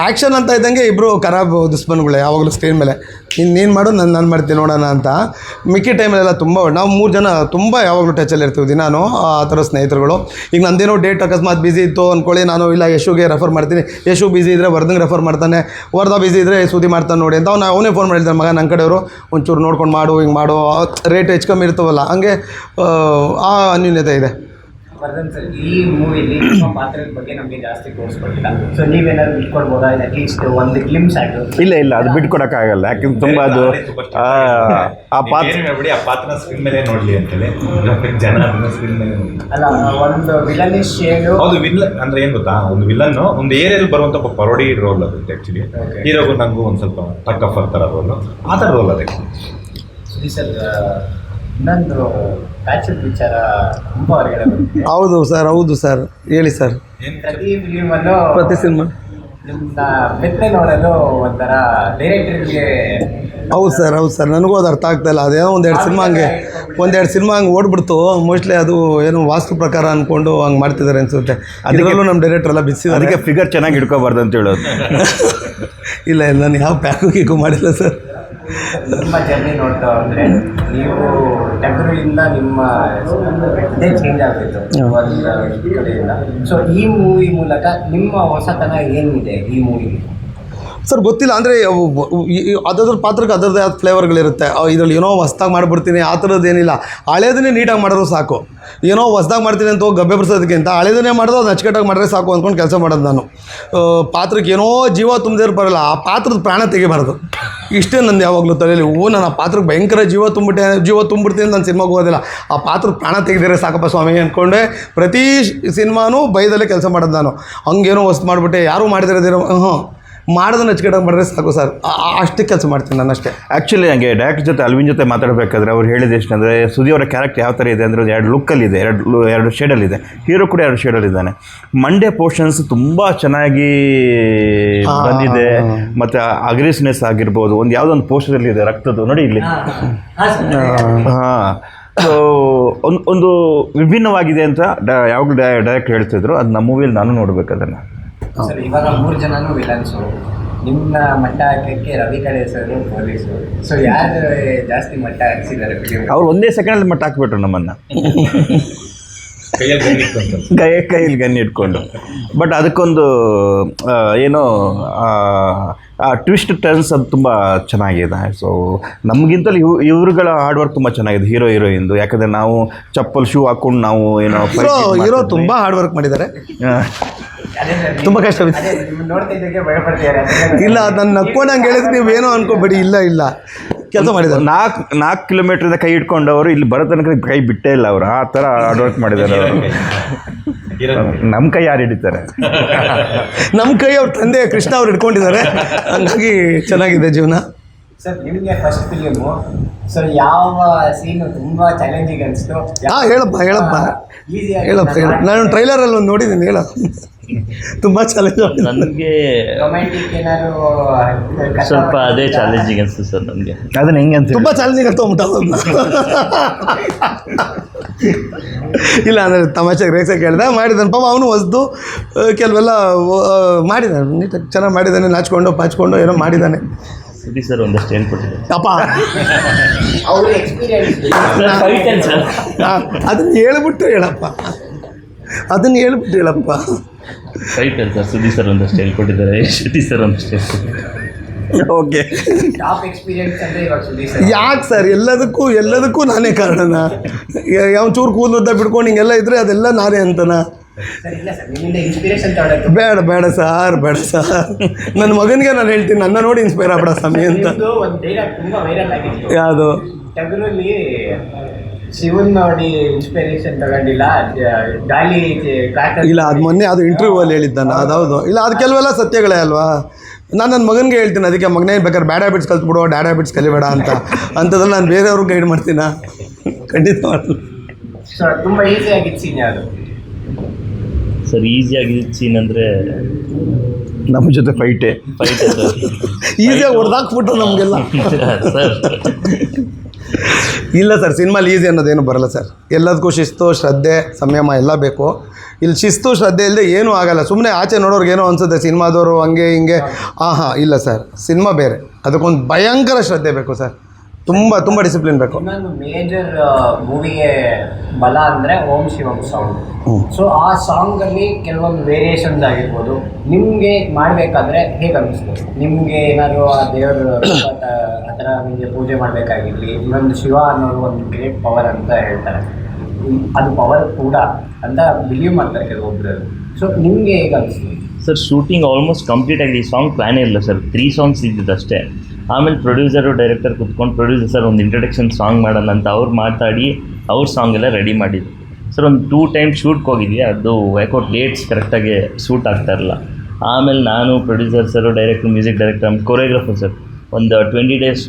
ಆ್ಯಕ್ಷನ್ ಅಂತ ಇದ್ದಂಗೆ ಇಬ್ಬರು ಖರಾಬ್ ದುಶ್ಮನ್ಗಳೇ ಯಾವಾಗಲೂ ಸ್ಕ್ರೀನ್ ಮೇಲೆ. ಇನ್ನೇನು ಮಾಡೋದು, ನಾನು ಮಾಡ್ತೀನಿ ನೋಡೋಣ ಅಂತ. ಮಿಕ್ಕಿ ಟೈಮಲ್ಲೆಲ್ಲ ತುಂಬ ನಾವು 3 ಜನ ತುಂಬ ಯಾವಾಗಲೂ ಟಚಲ್ಲಿ ಇರ್ತೀವಿ. ನಾನು ಆ ಥರ ಸ್ನೇಹಿತರುಗಳು. ಈಗ ನಂದೇನೋ ಡೇಟ್ ಅಕಸ್ಮಾತ್ ಬಿಸಿ ಇತ್ತು ಅಂದ್ಕೊಳ್ಳಿ, ನಾನು ಇಲ್ಲ ಯಶುಗೆ ರೆಫರ್ ಮಾಡ್ತೀನಿ. ಯಶು ಬಿಸಿ ಇದ್ದರೆ ವರ್ದಂಗೆ ರೆಫರ್ ಮಾಡ್ತಾನೆ, ವರ್ದ ಬಿಸಿ ಇದ್ದರೆ ಸುದ್ದಿ ಮಾಡ್ತಾನೆ ನೋಡಿ ಅಂತ ಅವನೇ ಫೋನ್ ಮಾಡಿರ್ತಾನೆ. ಮಗ ನನ್ನ ಕಡೆಯವರು ಒಂಚೂರು ನೋಡ್ಕೊಂಡು ಮಾಡು, ಹಿಂಗೆ ಮಾಡು, ರೇಟ್ ಹೆಚ್ಚು ಕಮ್ಮಿ ಇರ್ತವಲ್ಲ, ಹಂಗೆ ಆ ಅನ್ಯೂನ್ಯತೆ ಇದೆ. ವರ್ಧನ್ ಸರ್, ಈ ಮೂವಿಲಿ ನಿಮ್ಮ ಪಾತ್ರದ ಬಗ್ಗೆ ನಮಗೆ ಜಾಸ್ತಿ ತೋರಿಸ್ಕೊಟ್ಟಿಲ್ಲ. ಸೊ ನೀವೇನಾದ್ರು ಇಟ್ಕೊಡ್ಬೋದಾ? ಅಟ್ಲೀಸ್ಟ್ ಒಂದು ಗ್ಲಿಮ್ಸ್ ಆಯಿತು. ಇಲ್ಲ ಅದು ಬಿಟ್ಕೊಡೋಕ್ಕಾಗಲ್ಲ. ಯಾಕೆಂದ್ರೆ ತುಂಬ ಅದು ಆ ಪಾತ್ರ ಸ್ಕ್ರೀನ್ ಮೇಲೆ ನೋಡಲಿ ಅಂತೇಳಿ ಜನ ಅದನ್ನ ಸ್ಕ್ರೀನ್ ಮೇಲೆ ನೋಡಿ. ಅಲ್ಲ, ಒಂದು ವಿಲನಿಶ್ ಶೇಡ್. ಹೌದು, ವಿಲನ್ ಅಂದ್ರೆ ಏನು ಗೊತ್ತಾ, ಒಂದು ವಿಲನ್ ಒಂದು ಏರಿಯಲ್ಲಿ ಬರುವಂಥ ಒಬ್ಬ ಪರೋಡಿ ರೋಲ್ ಅದು ಆ್ಯಕ್ಚುಲಿ. ಹೀರೋಗೂ ನನಗೂ ಒಂದು ಸ್ವಲ್ಪ ಟಕ್ಕಫರ್ ಥರ ರೋಲು, ಆ ಥರ ರೋಲ್ ಅದು. ಸುದೀಪ್ ಸರ್, ಇನ್ನೊಂದು ಪ್ಯಾಚಪ್ ವಿಚಾರ ತುಂಬ ಹೊರಗಡೆ ಬರುತ್ತೆ. ಹೌದು ಸರ್ ಹೇಳಿ ಸರ್. ಪ್ರತಿ ಫಿಲಿಮಲ್ಲೂ ಪ್ರತಿ ಸಿನಿಮಾ ನಿಮ್ಮನ್ನ ಬೆತ್ತೆ ನೋಡೋದು ಒಂಥರ ಡೈರೆಕ್ಟರ್ಗೆ. ಹೌದು ಸರ್ ನನಗೂ ಅದು ಅರ್ಥ ಆಗ್ತಾಯಿಲ್ಲ. ಅದೇನೋ ಒಂದೆರಡು ಸಿನಿಮಾ ಹಂಗೆ ಓಡ್ಬಿಡ್ತು. ಮೋಸ್ಟ್ಲಿ ಅದು ಏನೋ ವಾಸ್ತು ಪ್ರಕಾರ ಅಂದ್ಕೊಂಡು ಹಂಗೆ ಮಾಡ್ತಿದ್ದಾರೆ ಅನಿಸುತ್ತೆ. ಅದರಲ್ಲೂ ನಮ್ಮ ಡೈರೆಕ್ಟರ್ ಎಲ್ಲ ಬಿಸಿದ್ದಾರೆ. ಅದಕ್ಕೆ ಫಿಗರ್ ಚೆನ್ನಾಗಿ ಇಟ್ಕೋಬಾರ್ದು ಅಂತ ಹೇಳೋದು. ಇಲ್ಲ ನಾನು ಯಾವ ಪ್ಯಾಕು ಮಾಡಿಲ್ಲ ಸರ್. ನಿಮ್ಮ ಜರ್ನಿ ನೋಡ್ತಾ ಹೋದರೆ ನೀವು ಟೆಂಪ್ರರಿಯಿಂದ ನಿಮ್ಮ ಇದೇ ಚೇಂಜ್ ಆಗ್ತಿತ್ತು ಒಂದು ಕಡೆಯಿಂದ. ಸೊ ಈ ಮೂವಿ ಮೂಲಕ ನಿಮ್ಮ ಹೊಸತನ ಏನಿದೆ ಈ ಮೂವಿಗೆ? ಸರ್ ಗೊತ್ತಿಲ್ಲ, ಅಂದರೆ ಅದ್ರ ಪಾತ್ರಕ್ಕೆ ಅದರದ್ದೇ ಆದ ಫ್ಲೇವರ್ಗಳಿರುತ್ತೆ. ಇದರಲ್ಲಿ ಏನೋ ಹೊಸ್ದಾಗಿ ಮಾಡಿಬಿಡ್ತೀನಿ ಆ ಥರದ್ದು ಏನಿಲ್ಲ. ಹಳೇದನ್ನೇ ನೀಟಾಗಿ ಮಾಡಿದ್ರು ಸಾಕು. ಏನೋ ಹೊಸ್ದಾಗಿ ಮಾಡ್ತೀನಿ ಅಂತ ಹೋಗಿ ಗಬ್ಬೆ ಬರ್ಸೋದಕ್ಕಿಂತ ಹಳೇದನ್ನೇ ಮಾಡೋದು, ಅದು ಅಚ್ಚುಕಟ್ಟಾಗಿ ಮಾಡಿದ್ರೆ ಸಾಕು ಅಂದ್ಕೊಂಡು ಕೆಲಸ ಮಾಡೋದು ನಾನು. ಪಾತ್ರಕ್ಕೆ ಏನೋ ಜೀವ ತುಂಬದೇ ಬರೋಲ್ಲ, ಆ ಪಾತ್ರದ ಪ್ರಾಣ ತೆಗಿಬಾರ್ದು. ಇಷ್ಟೇ ನಂದು ಯಾವಾಗಲೂ ತಲೆಯಲ್ಲಿ. ನಾನು ಆ ಪಾತ್ರಕ್ಕೆ ಭಯಂಕರ ಜೀವ ತುಂಬಿಡ್ತೀನಿ ನಾನು ಸಿನಿಮಾಗೆ ಹೋಗೋದಿಲ್ಲ. ಆ ಪಾತ್ರದ ಪ್ರಾಣ ತೆಗೆದಿರೆ ಸಾಕಪ್ಪ ಸ್ವಾಮಿ ಅಂದ್ಕೊಂಡೆ ಪ್ರತಿ ಸಿನಿಮಾನೂ ಭಯದಲ್ಲೇ ಕೆಲಸ ಮಾಡೋದು ನಾನು. ಹಂಗೇನೋ ಹೊಸ್ತು ಮಾಡಿಬಿಟ್ಟೆ ಯಾರೂ ಮಾಡಿದಿರೋದಿರೋ ಮಾಡೋದನ್ನ ಅಚ್ಚುಕಟ್ಟಾಗಿ ಮಾಡಿದ್ರೆ ಸಾಕು ಸರ್, ಅಷ್ಟೇ ಕೆಲಸ ಮಾಡ್ತೀನಿ ನಾನು ಅಷ್ಟೇ. ಆ್ಯಕ್ಚುಲಿ ನನಗೆ ಡೈರೆಕ್ಟರ್ ಜೊತೆ ಅಲ್ವಿನ್ ಜೊತೆ ಮಾತಾಡಬೇಕಾದ್ರೆ ಅವ್ರು ಹೇಳಿದ ಎಷ್ಟಂದರೆ ಸುದಿ ಅವರ ಕ್ಯಾರೆಕ್ಟರ್ ಯಾವ ಥರ ಇದೆ ಅಂದರೆ ಒಂದು 2 ಲುಕ್ಕಲ್ಲಿದೆ, 2 ಶೇಡಲ್ಲಿದೆ. ಹೀರೋ ಕೂಡ 2 ಶೇಡಲ್ಲಿದ್ದಾನೆ. ಮಂಡ್ಯ ಪೋರ್ಷನ್ಸ್ ತುಂಬ ಚೆನ್ನಾಗಿ ಬಂದಿದೆ. ಮತ್ತು ಅಗ್ರೆಸಿವ್ನೆಸ್ ಆಗಿರ್ಬೋದು. ಒಂದು ಯಾವುದೊಂದು ಪೋಸ್ಟರಲ್ಲಿ ಇದೆ ರಕ್ತದ್ದು, ನೋಡಿ ಇಲ್ಲಿ. ಹಾಂ, ಸೊ ಒಂದು ವಿಭಿನ್ನವಾಗಿದೆ ಅಂತ ಯಾವಾಗಲೂ ಡೈರೆಕ್ಟ್ ಹೇಳ್ತಿದ್ರು. ಅದು ನಮ್ಮ ಮೂವಿಯಲ್ಲಿ ನಾನು ನೋಡ್ಬೇಕು ಅದನ್ನು. ಸರ್ ಇವಾಗ 3 ಜನನೂ ವಿಲನ್ಸು. ನಿಮ್ಮ ಮಟ್ಟ ಹಾಕಕ್ಕೆ ರವಿ ಕಡೆ ಸರ್ ಪೊಲೀಸು. ಸೊ ಯಾರು ಜಾಸ್ತಿ ಮಟ್ಟ ಹಾಕ್ಸಿದ್ದಾರೆ ಫಿಲಿಮ್? ಅವ್ರು ಒಂದೇ ಸೆಕೆಂಡಲ್ಲಿ ಮಟ್ಟ ಹಾಕ್ಬಿಟ್ರು ನಮ್ಮನ್ನು, ಕೈಯಲ್ಲಿ ಗನ್ ಇಟ್ಕೊಂಡು. ಬಟ್ ಅದಕ್ಕೊಂದು ಏನೋ ಟ್ವಿಸ್ಟ್ ಟರ್ನ್ಸ್ ಅದು ತುಂಬ ಚೆನ್ನಾಗಿದೆ. ಸೊ ನಮಗಿಂತಲೂ ಇವ್ರುಗಳ ಹಾರ್ಡ್ ವರ್ಕ್ ತುಂಬ ಚೆನ್ನಾಗಿದೆ, ಹೀರೋಯಿಂದು. ಯಾಕಂದರೆ ನಾವು ಚಪ್ಪಲ್ ಶೂ ಹಾಕ್ಕೊಂಡು ನಾವು ಏನೋ ಹೀರೋ ತುಂಬ ಹಾರ್ಡ್ ವರ್ಕ್ ಮಾಡಿದ್ದಾರೆ, ತುಂಬ ಕಷ್ಟ ಬಿತ್ತು. ನೋಡ್ತಿದ್ದಕ್ಕೆ ಭಯಪಡ್ತಿದ್ದಾರೆ. ಇಲ್ಲ, ನನ್ನ ನಕ್ಕೊಂಡಂಗೆ ಹೇಳಿದ್ರೆ ನೀವೇನೋ ಅನ್ಕೋಬೇಡಿ. ಇಲ್ಲ ಕೆಲಸ ಮಾಡಿದ್ದಾರೆ. 4 ಕಿಲೋಮೀಟ್ರಿಂದ ಕೈ ಇಟ್ಕೊಂಡವರು ಇಲ್ಲಿ ಬರೋ ತನಕ ಕೈ ಬಿಟ್ಟೇ ಇಲ್ಲ ಅವರು. ಆ ಥರ ಹಾರ್ಡ್ ವರ್ಕ್ ಮಾಡಿದ್ದಾರೆ ಅವರು. ನಮ್ಮ ಕೈ ಯಾರು ಹಿಡಿತಾರೆ? ನಮ್ಮ ಕೈ ಅವ್ರ ತಂದೆ ಕೃಷ್ಣ ಅವ್ರು ಇಟ್ಕೊಂಡಿದ್ದಾರೆ. ಹಂಗಾಗಿ ಚೆನ್ನಾಗಿದೆ ಜೀವನ. ಸರ್ ನಿಮಗೆ ಫಸ್ಟ್ ಫಿಲಿಮು, ಸರ್ ಯಾವ ಸೀನು ತುಂಬ ಚಾಲೆಂಜಿಂಗ್ ಅನಿಸ್ತು? ಹೇಳಪ್ಪ. ನಾನು ಟ್ರೈಲರಲ್ಲಿ ಒಂದು ನೋಡಿದ್ದೀನಿ, ಹೇಳ. ತುಂಬ ಚಾಲೆಂಜ್ ನನಗೆ ರೊಮ್ಯಾಂಟಿಕ್ ಏನಾದ್ರು ಸ್ವಲ್ಪ ಅದೇ ಚಾಲೆಂಜಿಂಗ್ ಅನಿಸ್ತು ಸರ್ ನನಗೆ. ಅದನ್ನ ಹೆಂಗೆ ಅಂತ ತುಂಬ ಚಾಲೆಂಜಿಂಗ್ ಅಂತ ಇಲ್ಲ ಅಂದರೆ ತಮಾಷೆಗೆ ರೇಕ್ಸ ಕೇಳಿದೆ, ಮಾಡಿದ್ದಾನೆ ಪಾಪ. ಅವನು ಹೊಸ್ದು ಕೆಲವೆಲ್ಲ ಮಾಡಿದ್ದಾನೆ, ನೀಟಾಗಿ ಚೆನ್ನಾಗಿ ಮಾಡಿದ್ದಾನೆ. ಪಾಚ್ಕೊಂಡು ಏನೋ ಮಾಡಿದ್ದಾನೆ. ಸುದಿ ಸರ್ ಒಂದಷ್ಟು ಹೇಳ್ಕೊಟ್ಟಿದ್ದಾರೆ ಅಪ್ಪ. ಅವ್ರ ಎಕ್ಸ್ಪೀರಿಯನ್ಸ್ ಅದನ್ನು ಹೇಳ್ಬಿಟ್ಟು ಹೇಳಪ್ಪ. Right sir. ಸುದಿ ಸರ್ ಒಂದಷ್ಟು ಹೇಳ್ಕೊಟ್ಟಿದ್ದಾರೆ, ಶ್ರುತಿ ಸರ್ ಒಂದಷ್ಟು ಹೇಳ್ಕೊಟ್ಟಿದ್ದಾರೆ. ಓಕೆ, ಟಾಪ್ ಎಕ್ಸ್ಪೀರಿಯನ್ಸ್ ಅಂದರೆ ಇವಾಗ ಸುದೀಪ್ ಸರ್. ಯಾಕೆ ಸರ್ ಎಲ್ಲದಕ್ಕೂ ನಾನೇ ಕಾರಣನ? ಯಾವ ಚೂರು ಕೂದಲುದ್ದ ಬಿಡ್ಕೊಂಡು ಹಿಂಗೆಲ್ಲ ಇದ್ರೆ ಅದೆಲ್ಲ ನಾನೇ ಅಂತನಾ? ಸರ್ ಇಲ್ಲ ಸರ್, ನಿಮ್ಮಿಂದ ಇನ್ಸ್ಪಿರೇಷನ್ ತಗೊಳ್ಳೋದು. ಬೇಡ ಸರ್. ನನ್ನ ಮಗನಿಗೆ ನಾನು ಹೇಳ್ತೀನಿ, ನನ್ನ ನೋಡಿ ಇನ್ಸ್ಪೈರ್ ಆಗ್ಬೇಡ ಸ್ವಾಮಿ ಅಂತ. ಒಂದು ಡೈಲಾಗ್ ತುಂಬ ವೈರಲ್ ಆಗಿತ್ತು. ಯಾವುದು? ಟಗರಲ್ಲಿ ಶಿವನ್ ನೋಡಿ ಇನ್ಸ್ಪಿರೇಷನ್ ತಗೊಂಡಿಲ್ಲ, ಗಾಳಿ ಇಲ್ಲ, ಅದು ಮೊನ್ನೆ ಅದು ಇಂಟರ್ವ್ಯೂ ಅಲ್ಲಿ ಹೇಳಿದ್ದಾನೆ. ಅದೌದು. ಇಲ್ಲ, ಅದು ಕೆಲವೆಲ್ಲ ಸತ್ಯಗಳೇ ಅಲ್ವಾ. ನಾನು ನನ್ನ ಮಗನಿಗೆ ಹೇಳ್ತೀನಿ, ಅದಕ್ಕೆ ಮಗನೇ ಬೇಕಾದ್ರೆ ಬ್ಯಾಡ್ ಹ್ಯಾಬಿಟ್ಸ್ ಕಲ್ತ್ಬಿಡು, ಡ್ಯಾಡ್ ಹ್ಯಾಬಿಟ್ಸ್ ಕಲಿಬೇಡ ಅಂಥದ್ರಲ್ಲಿ ನಾನು ಬೇರೆಯವ್ರಿಗೆ ಗೈಡ್ ಮಾಡ್ತೀನ? ಖಂಡಿತ ಮಾಡಲ್ಲ ಸರ್. ತುಂಬ ಈಸಿ ಆಗಿತ್ತು ಸೀನ್ ಯಾವುದು ಸರ್? ಈಸಿಯಾಗಿದ್ದ ಸೀನ್ ಅಂದರೆ ನಮ್ಮ ಜೊತೆ ಫೈಟ್ ಸರ್. ಈಸಿಯಾಗಿ ಹೊಡೆದಾಕ್ಬಿಟ್ರು ನಮಗೆಲ್ಲ. ಸರ್ ಇಲ್ಲ ಸರ್, ಸಿನಿಮಾಲಿ ಈಸಿ ಅನ್ನೋದೇನು ಬರಲ್ಲ ಸರ್. ಎಲ್ಲದಕ್ಕೂ ಶಿಸ್ತು, ಶ್ರದ್ಧೆ, ಸಂಯಮ ಎಲ್ಲ ಬೇಕು. ಇಲ್ಲಿ ಶಿಸ್ತು ಶ್ರದ್ಧೆ ಇಲ್ಲದೆ ಏನೂ ಆಗಲ್ಲ. ಸುಮ್ಮನೆ ಆಚೆ ನೋಡೋರ್ಗೆ ಏನೋ ಅನಿಸುತ್ತೆ ಸಿನಿಮಾದವರು ಹಂಗೆ ಹಿಂಗೆ. ಇಲ್ಲ ಸರ್, ಸಿನಿಮಾ ಬೇರೆ. ಅದಕ್ಕೊಂದು ಭಯಂಕರ ಶ್ರದ್ಧೆ ಬೇಕು ಸರ್. ತುಂಬ ಡಿಸಿಪ್ಲಿನ್ ಬೇಕು. ಇನ್ನೊಂದು ಮೇಜರ್ ಮೂವಿಗೆ ಬಲ ಅಂದರೆ ಓಂ ಶಿವಂ ಸಾಂಗ್. ಸೊ ಆ ಸಾಂಗಲ್ಲಿ ಕೆಲವೊಂದು ವೇರಿಯೇಷನ್ಸ್ ಆಗಿರ್ಬೋದು. ನಿಮಗೆ ಮಾಡಬೇಕಾದ್ರೆ ಹೇಗೆ ಅನ್ನಿಸ್ತು? ನಿಮಗೆ ಏನಾದರೂ ಆ ದೇವರು ಆ ಥರ ನಿಮಗೆ ಪೂಜೆ ಮಾಡಬೇಕಾಗಿರಲಿ, ಇನ್ನೊಂದು ಶಿವ ಅನ್ನೋದು ಒಂದು ಗ್ರೇಟ್ ಪವರ್ ಅಂತ ಹೇಳ್ತಾರೆ. ಅದು ಪವರ್ ಕೂಡ ಅಂತ ಬಿಲೀವ್ ಮಾಡ್ತಾರೆ ಕೆಲವೊಬ್ಬರು. ಸೊ ನಿಮಗೆ ಹೇಗೆ ಅನಿಸ್ತು? ಸರ್ ಶೂಟಿಂಗ್ ಆಲ್ಮೋಸ್ಟ್ ಕಂಪ್ಲೀಟ್ ಆಗಿದೆ. ಈ ಸಾಂಗ್ ಪ್ಲ್ಯಾನೇ ಇಲ್ಲ ಸರ್. 3 ಸಾಂಗ್ಸ್ ಇದ್ದಿದ್ದಷ್ಟೇ. ಆಮೇಲೆ ಪ್ರೊಡ್ಯೂಸರು ಡೈರೆಕ್ಟರ್ ಕುತ್ಕೊಂಡು ಪ್ರೊಡ್ಯೂಸರ್ ಸರ್ ಒಂದು ಇಂಟ್ರಡಕ್ಷನ್ ಸಾಂಗ್ ಮಾಡೋಣ ಅಂತ ಅವ್ರು ಮಾತಾಡಿ ಅವ್ರ ಸಾಂಗ್ ಎಲ್ಲ ರೆಡಿ ಮಾಡಿದ್ರು ಸರ್. ಒಂದು 2 ಟೈಮ್ ಶೂಟ್ಗೆ ಹೋಗಿದ್ವಿ. ಅದು ಯಾಕೋ ಡೇಟ್ಸ್ ಕರೆಕ್ಟಾಗಿ ಸೂಟ್ ಆಗ್ತಾ ಇರಲ್ಲ. ಆಮೇಲೆ ನಾನು producer sir, director, music director, choreographer sir ಒಂದು 20 ಡೇಸ್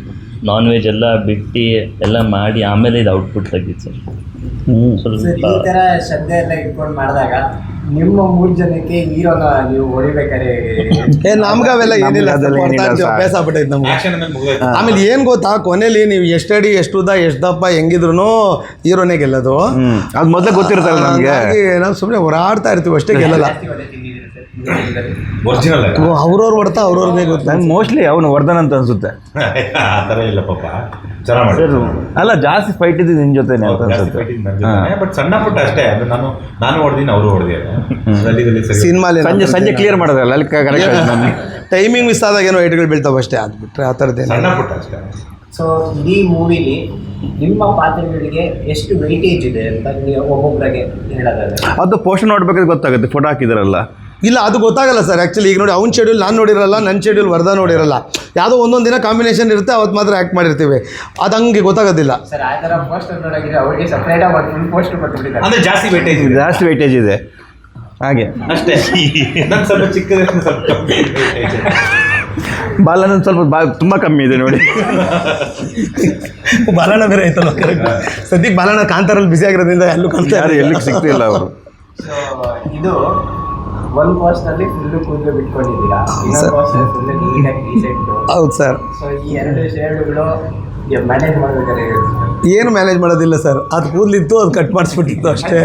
ನಾನ್ ವೆಜ್ ಎಲ್ಲ ಬಿಟ್ಟು ಎಲ್ಲ ಮಾಡಿ ಆಮೇಲೆ ಇದು ಔಟ್ಪುಟ್ ತೆಗಿದ್ದು ಸರ್. ಈ ಥರ ಶ್ರದ್ಧೆ ಎಲ್ಲ ಇಟ್ಕೊಂಡು ಮಾಡಿದಾಗ ನಿಮ್ಮ 3 ಜನಕ್ಕೆ ಹೀರೋನ ನೀವು ಹೊಡಿಬೇಕಾದ್ರೆ ನಮ್ಗೆ ಅವೆಲ್ಲ ಏನಿಲ್ಲ, ಅಭ್ಯಾಸ ಆಗ್ಬಿಟ್ಟೈತೆ ನಮ್ಗೆ. ಆಮೇಲೆ ಏನು ಗೊತ್ತಾ, ಕೊನೆಯಲ್ಲಿ ನೀವು ಎಷ್ಟು ಅಡಿ, ಎಷ್ಟು ಉದ್ದ, ಎಷ್ಟು ದಪ್ಪ ಹೆಂಗಿದ್ರು ಹೀರೋನೇ ಗೆಲ್ಲೋದು. ಅದು ಮೊದಲೇ ಗೊತ್ತಿರುತ್ತಲ್ಲ ನಮಗೆ. ನಾವು ಸುಮ್ಮನೆ ಹೊರಾಡ್ತಾ ಇರ್ತೀವಿ ಅಷ್ಟೇ, ಗೆಲ್ಲಲ್ಲ. ಅವ್ರವ್ರು ಹೊಡ್ತಾ ಅವ್ರವ್ರನ್ನೇ ಗೊತ್ತ. ಮೋಸ್ಟ್ಲಿ ಅವನು ವರ್ಧನ್ ಅಂತ ಅನ್ಸುತ್ತೆ. ಆ ಥರ ಇಲ್ಲ ಪಾಪ, ಚೆನ್ನಾಗಿ ಮಾಡಿದ್ರು. ಅಲ್ಲ, ಜಾಸ್ತಿ ಫೈಟ್ ಇದ್ದು ನಿನ್ನ ಜೊತೆನೇ ಅಂತ ಅನ್ಸುತ್ತೆ. ಬಟ್ ಸಣ್ಣ ಪುಟ್ಟ ಅಷ್ಟೇ. ಅದು ನಾನು ಹೊಡೆದಿನಿ, ಅವರು ಹೊಡೆದಿದ್ದಾರೆ. ಸಿನಿಮಾಲಿ ಸಂಜೆ ಕ್ಲಿಯರ್ ಮಾಡೋದಲ್ಲ, ಅಲ್ಲಿ ಟೈಮಿಂಗ್ ಮಿಸ್ ಆದಾಗ ಏನೋ ಏಟ್ಗಳು ಬೀಳ್ತಾವೆ ಅಷ್ಟೇ. ಅದು ಬಿಟ್ಟರೆ ಆ ಥರದ್ದೇನು ಸಣ್ಣ ಪುಟ್ಟ ಅಷ್ಟೇ. ಸೊ ಇಡೀ ಮೂವಿಲಿ ನಿಮ್ಮ ಪಾತ್ರಗಳಿಗೆ ಎಷ್ಟು ವೆಯ್ಟೇಜ್ ಇದೆ ಅಂತ ನೀವು ಒಬ್ಬೊಬ್ಬರಿಗೆ ಹೇಳೋದಾದ್ರೆ? ಅದು ಪೋಸ್ಟರ್ ನೋಡ್ಬೇಕಾದ್ರೆ ಗೊತ್ತಾಗುತ್ತೆ, ಫೋಟೋ ಹಾಕಿದಾರಲ್ಲ. ಇಲ್ಲ, ಅದು ಗೊತ್ತಾಗಲ್ಲ ಸರ್. ಆ್ಯಕ್ಚುಲಿ ಈಗ ನೋಡಿ, ಅವ್ನ ಶೆಡ್ಯೂಲ್ ನಾನು ನೋಡಿರಲ್ಲ, ನನ್ನ ಶೆಡ್ಯೂಲ್ ವರ್ಧ ನೋಡಿರಲ್ಲ. ಯಾವುದೋ ಒಂದೊಂದು ದಿನ ಕಾಂಬಿನೇಷನ್ ಇರುತ್ತೆ, ಅವತ್ತು ಮಾತ್ರ ಆ್ಯಕ್ಟ್ ಮಾಡಿರ್ತೀವಿ. ಅದು ಹಂಗೆ ಗೊತ್ತಾಗೋದಿಲ್ಲ ಸರ್. ಆ ಥರ ಪೋಸ್ಟರ್ ನೋಡೋಗಿದ್ರೆ ಅವ್ರಿಗೆ ಸಪ್ರೇಟಾಗಿ ಫುಲ್ ಪೋಸ್ಟರ್ ಕೊಟ್ಬಿಟ್ಟಿದ್ದಾರೆ. ಅಂದರೆ ಜಾಸ್ತಿ ವೆಯ್ಟೇಜ್ ಇದೆ ಹಾಗೆ ಅಷ್ಟೇ. ನನ್ನ ಸ್ವಲ್ಪ ಚಿಕ್ಕದ ಸ್ವಲ್ಪ ಬಾಲನ ಸ್ವಲ್ಪ ತುಂಬ ಕಮ್ಮಿ ಇದೆ ನೋಡಿ. ಬಾಲಣ್ಣ ಬೇರೆ ಆಯ್ತಲ್ಲ ಕರೆಕ್ಟ್. ಸದ್ಯಕ್ಕೆ ಬಾಲಣ್ಣ ಕಾಂತಾರಲ್ಲಿ ಬಿಸಿ ಆಗಿರೋದ್ರಿಂದ ಎಲ್ಲೂ ಕಾಣ್ತಾ ಯಾರು ಎಲ್ಲಿಗೆ ಸಿಗ್ತಿಲ್ಲ ಅವರು. ಇದು ಒಂದು ಪೋಸ್ಟಲ್ಲಿ ಫುಲ್ಲು ಕೂದಲು ಬಿಟ್ಕೊಂಡಿದ್ದೀರಾ, ಇನ್ನೊಂದು ಪೋಸ್ಟಲ್ಲಿ ಫುಲ್ಲು ನೀಟಾಗಿ ಟೀ ಶರ್ಟ್. ಹೌದು ಸರ್. ಸೊ ಈ ಎರಡು ಶೇಡ್ಗಳು ಮ್ಯಾನೇಜ್ ಮಾಡಬೇಕಾದ್ರೆ ಏನು ಮ್ಯಾನೇಜ್ ಮಾಡೋದಿಲ್ಲ ಸರ್, ಅದು ಕೂದಲಿತ್ತು ಅದು ಕಟ್ ಮಾಡಿಸ್ಬಿಟ್ಟಿತ್ತು ಅಷ್ಟೇ.